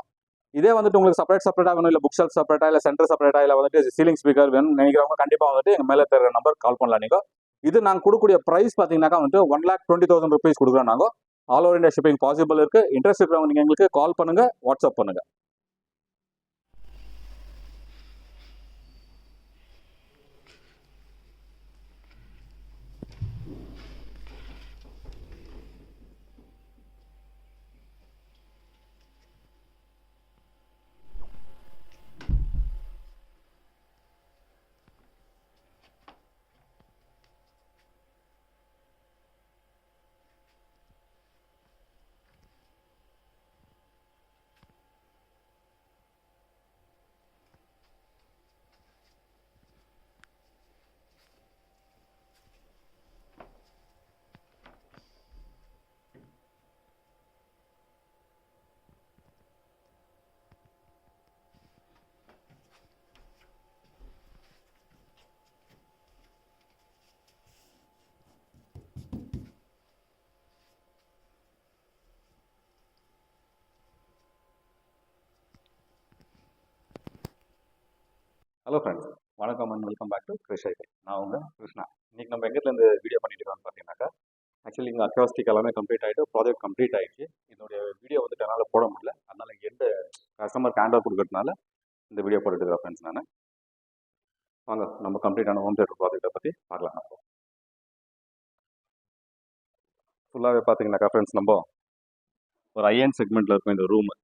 இதே வந்துட்டு உங்களுக்கு செப்பரேட்டாக வேணும், இல்லை புக் ஷெல்ஃப் செப்பரேட்டாக, இல்லை சென்டர் செப்பரேட்டாக, இல்லை வந்துட்டு சீலிங் ஸ்பீக்கர் வேணும்னு நினைக்கிறவங்க கண்டிப்பாக வந்துட்டு எங்கள் மேலே தர நம்பர் கால் பண்ணலாம் நீங்கள். இது நாங்கள் கொடுக்கக்கூடிய ப்ரைஸ் பார்த்தீங்கன்னாக்கா வந்துட்டு 1,20,000 rupees கொடுக்குறோம் நாங்கள். All over India shipping possible இருக்கு. இன்ட்ரெஸ்ட் இருக்கிறவங்க நீங்கள் எங்களுக்கு கால் பண்ணுங்க, வாட்ஸ்அப் பண்ணுங்க. ஹலோ ஃப்ரெண்ட்ஸ், வணக்கம் அண்ட் வெல்கம் பேக் டு கிருஷ். நான் உங்கள் கிருஷ்ணா. இன்றைக்கி நம்ம எங்கேருந்து வீடியோ பண்ணிட்டு இருக்கோம்னு பார்த்தீங்கன்னாக்கா, ஆக்சுவலி இங்கே அக்வாஸ்டிக் எல்லாமே கம்ப்ளீட் ஆகிட்டு ப்ராஜெக்ட் கம்ப்ளீட் ஆகிடுச்சு. என்னுடைய வீடியோ வந்துட்டு என்னால் போட முடியல, அதனால் எந்த கஸ்டமருக்கு ஹேண்ட் ஓவர் கொடுக்கறதுனால இந்த வீடியோ போட்டுட்டு இருக்கிறேன் ஃப்ரெண்ட்ஸ். நான் வாங்க நம்ம கம்ப்ளீட்டான ஹோம் தியேட்டர் ப்ராஜெக்டை பற்றி பார்க்கலாம். நம்ம ஃபுல்லாகவே பார்த்தீங்கன்னாக்கா ஃப்ரெண்ட்ஸ், நம்ம ஒரு ஐஎன் செக்மெண்ட்டில் இருக்கும் இந்த ரூமு.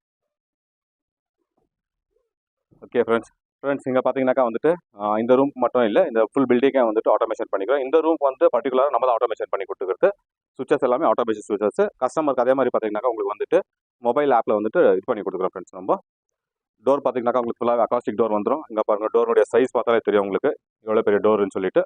ஓகே ஃப்ரெண்ட்ஸ் இங்கே பார்த்தீங்கன்னாக்கா வந்துட்டு இந்த ரூம் மட்டும் இல்லை, இந்த ஃபுல் பில்டிங்கை வந்துட்டு ஆட்டோமேஷன் பண்ணிக்கிறோம். இந்த ரூம் வந்து பர்டிகுலராக நம்ம தான் ஆட்டோமேஷன் பண்ணி கொடுத்துக்கிறது. சுவிச்சஸ் எல்லாமே ஆட்டோமேஷன் சுவிச்சஸ். கஸ்டமருக்கு அதே மாதிரி பார்த்தீங்கன்னாக்கா உங்களுக்கு வந்துட்டு மொபைல் ஆப்பில் வந்துட்டு இது பண்ணி கொடுக்குறோம் ஃப்ரெண்ட்ஸ். நம்ம டோர் பார்த்தீங்கன்னாக்கா உங்களுக்கு ஃபுல்லாக அக்காஸ்டிக் டோர் வந்துடும். இங்கே பாருங்கள், டோருடைய சைஸ் பார்த்தாலே தெரியும் உங்களுக்கு எவ்வளோ பெரிய டோர்னு சொல்லிட்டு.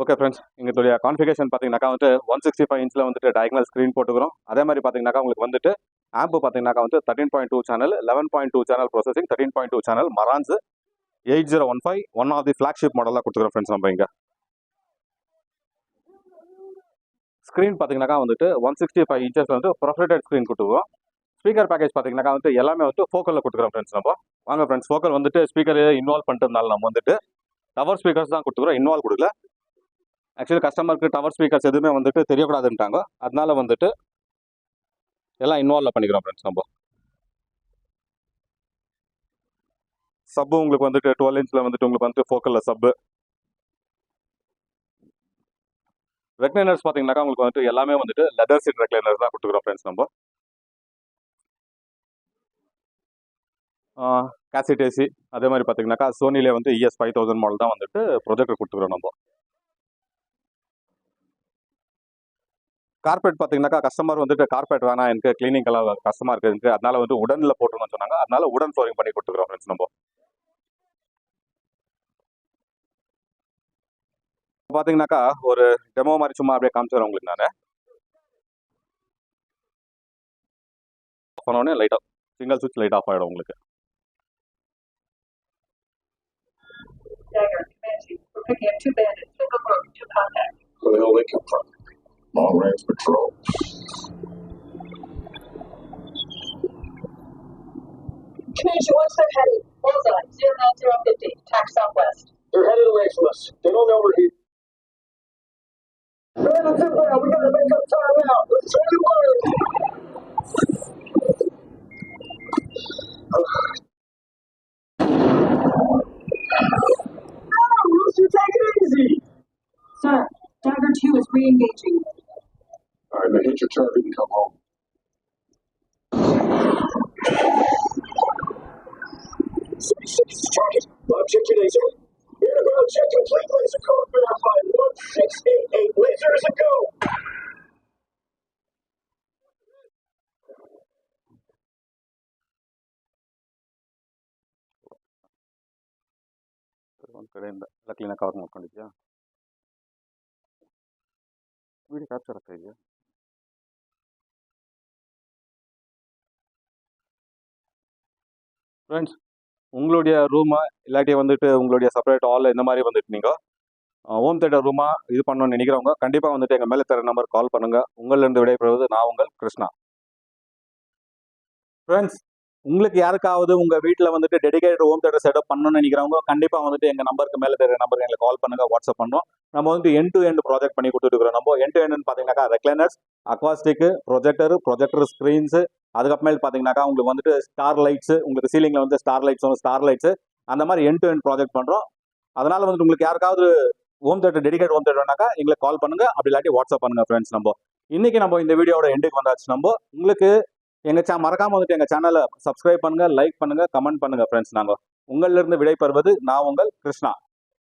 ஓகே ஃப்ரெண்ட்ஸ், எங்களுடைய கான்ஃபிகரேஷன் பார்த்தீங்கன்னாக்கா வந்துட்டு 165 இன்ச்சில் வந்துட்டு டயக்னல் ஸ்க்ரீன் போட்டுக்கிறோம். அதே மாதிரி பார்த்தீங்கன்னாக்கா உங்களுக்கு வந்துட்டு ஆம்பு பார்த்தீங்கன்னாக்கா வந்து 13.2 channel, 11.2 channel processing, 13.2 channel Marantz 8015 one of the flagship மாடலாக கொடுத்துக்கிறோம் ஃப்ரெண்ட்ஸ். நம்ம இங்கே ஸ்க்ரீன் பார்த்தீங்கன்னாக்கா வந்துட்டு 165 இன்ச்சஸ் வந்து ப்ரொஃபரேட்டட் ஸ்க்ரீன் கொடுத்துருவோம். ஸ்பீக்கர் பேக்கேஜ் பார்த்தீங்கன்னாக்கா வந்து எல்லாமே வந்து ஃபோக்கலில் கொடுத்துக்கிறோம் ஃப்ரெண்ட்ஸ். நம்ம வாங்க ஃப்ரெண்ட்ஸ், ஃபோக்கல் வந்துட்டு ஸ்பீக்கர் இன்வால்வ் பண்ணிட்டதுனால நம்ம வந்துட்டு டவர் ஸ்பீக்கர்ஸ் தான் கொடுத்துக்கிறோம், இன்வால்வ் கொடுக்கல. ஆக்சுவலி கஸ்டமருக்கு டவர் ஸ்பீக்கர்ஸ் எதுவுமே வந்துட்டு தெரியக்கூடாதுன்ட்டாங்க, அதனால வந்துட்டு எல்லாம் இன்வால்வ் பண்ணிக்கிறோம் ஃப்ரெண்ட்ஸ். நம்ம சப்பு உங்களுக்கு வந்துட்டு 12 இன்ச்சில் வந்துட்டு உங்களுக்கு வந்துட்டு ஃபோக்கலில் சப்பு. ரெக்லைனர்ஸ் பார்த்தீங்கன்னாக்கா உங்களுக்கு வந்துட்டு எல்லாமே வந்துட்டு லெதர் சீட் ரெக்லைனர்ஸ் தான் கொடுத்துக்கிறோம் ஃப்ரெண்ட்ஸ். நம்ம கேசட் ஏசி அதே மாதிரி பார்த்தீங்கன்னாக்கா சோனிலே வந்து ES5000 மாடல் தான் வந்துட்டு ப்ரொஜெக்டர் கொடுத்துக்கிறோம். நம்ம கார்பெட் பார்த்தீங்கன்னாக்கா கஸ்டமர் வந்துட்டு கார்பெட் வேணாம், எனக்கு கிளீனிங் கலர் கஷ்டமாக இருக்குது, அதனால வந்து உடனில் போட்டுருங்கன்னு சொன்னாங்க, அதனால உடன் ஃப்ளோரிங் பண்ணி கொடுத்துக்கிறோம் ஃப்ரெண்ட்ஸ். நம்ம பார்த்தீங்கன்னாக்கா ஒரு டெமோ மாதிரி சும்மா அப்படியே காமிச்சிடுறேன் உங்களுக்கு. நான் பண்ணோடனே லைட்டாக சிங்கிள் சுவிட்ச் லைட் ஆஃப் ஆகிடும் உங்களுக்கு. Long range patrol. Commander, what's their heading? Bullseye, 09050, tack southwest. They're headed away from us. They don't know we're here. Man, it's inbound. We gotta make up time out. Let's try to learn. Oh, Rooster, take it easy. Sir, Dagger 2 is re-engaging. All right, now hit your target and come home. Target. Object your laser. Inbound check complete. Laser code verified. 1688. Laser is a go. ಒಂದು ಕಡೆಯಿಂದ ಎಲ್ಲ ಕ್ಲೀನಾಗಿ cover ಮಾಡ್ಕೊಂಡಿದ್ಯಾ? Video capture ಆಗ್ತಾ ಇದೆಯಾ? Friends, உங்களுடைய ரூமா இல்லாட்டி வந்துட்டு உங்களுடைய செப்பரேட் ஹால் இந்த மாதிரி வந்துட்டு நீங்கள் ஹோம் தேட்டர் ரூமாக இது பண்ணணும்னு நினைக்கிறவங்க கண்டிப்பாக வந்துட்டு எங்கள் மேலே தர நம்பர் கால் பண்ணுங்கள். உங்களிலிருந்து விடைபெறுவது நான் உங்கள் கிருஷ்ணா. ஃப்ரெண்ட்ஸ், உங்களுக்கு யாருக்காவது உங்கள் வீட்டில் வந்துட்டு டெடிகேட்டட் ஹோம் தேட்டர் செட்டப் பண்ணணும்னு நினைக்கிறவங்க கண்டிப்பாக வந்துட்டு எங்கள் நம்பருக்கு மேலே தெரிய நம்பருக்கு எங்களுக்கு கால் பண்ணுங்கள், வாட்ஸ்அப் பண்ணுறோம். நம்ம வந்துட்டு எண்ட் டு எண்ட் ப்ராஜெக்ட் பண்ணி கொடுத்துருக்குறோம். நம்ம எண்ட் டு எண்ட்னு பார்த்தீங்கன்னாக்கா ரெக்லைனர்ஸ், அக்வாஸ்டிக்கு, ப்ரொஜெக்டர் ஸ்க்ரீன்ஸு, அதுக்கப்புறமேல் பார்த்தீங்கன்னாக்கா உங்களுக்கு வந்துட்டு ஸ்டார் லைட்ஸு, உங்களுக்கு சீலிங்கில் வந்து ஸ்டார் லைட்ஸு அந்த மாதிரி எண்ட் டு எண்ட் ப்ராஜெக்ட் பண்ணுறோம். அதனால் வந்துட்டு உங்களுக்கு யாருக்காவது home theatre dedicate home theatre வேணாக்கா எங்களுக்கு கால் பண்ணுங்கள், அப்படி இல்லாட்டி வாட்ஸ்அப் பண்ணுங்கள் ஃப்ரெண்ட்ஸ். நம்ம இன்றைக்கி நம்ம இந்த வீடியோட எண்டுக்கு வந்தாச்சு. நம்ம உங்களுக்கு எங்கள் மறக்காமல் வந்துட்டு எங்கள் சேனலை சப்ஸ்கிரைப் பண்ணுங்கள், லைக் பண்ணுங்கள், கமெண்ட் பண்ணுங்கள் ஃப்ரெண்ட்ஸ். நாங்கள் உங்களிலிருந்து விடைபெறுவது நான் உங்கள் கிருஷ்ணா.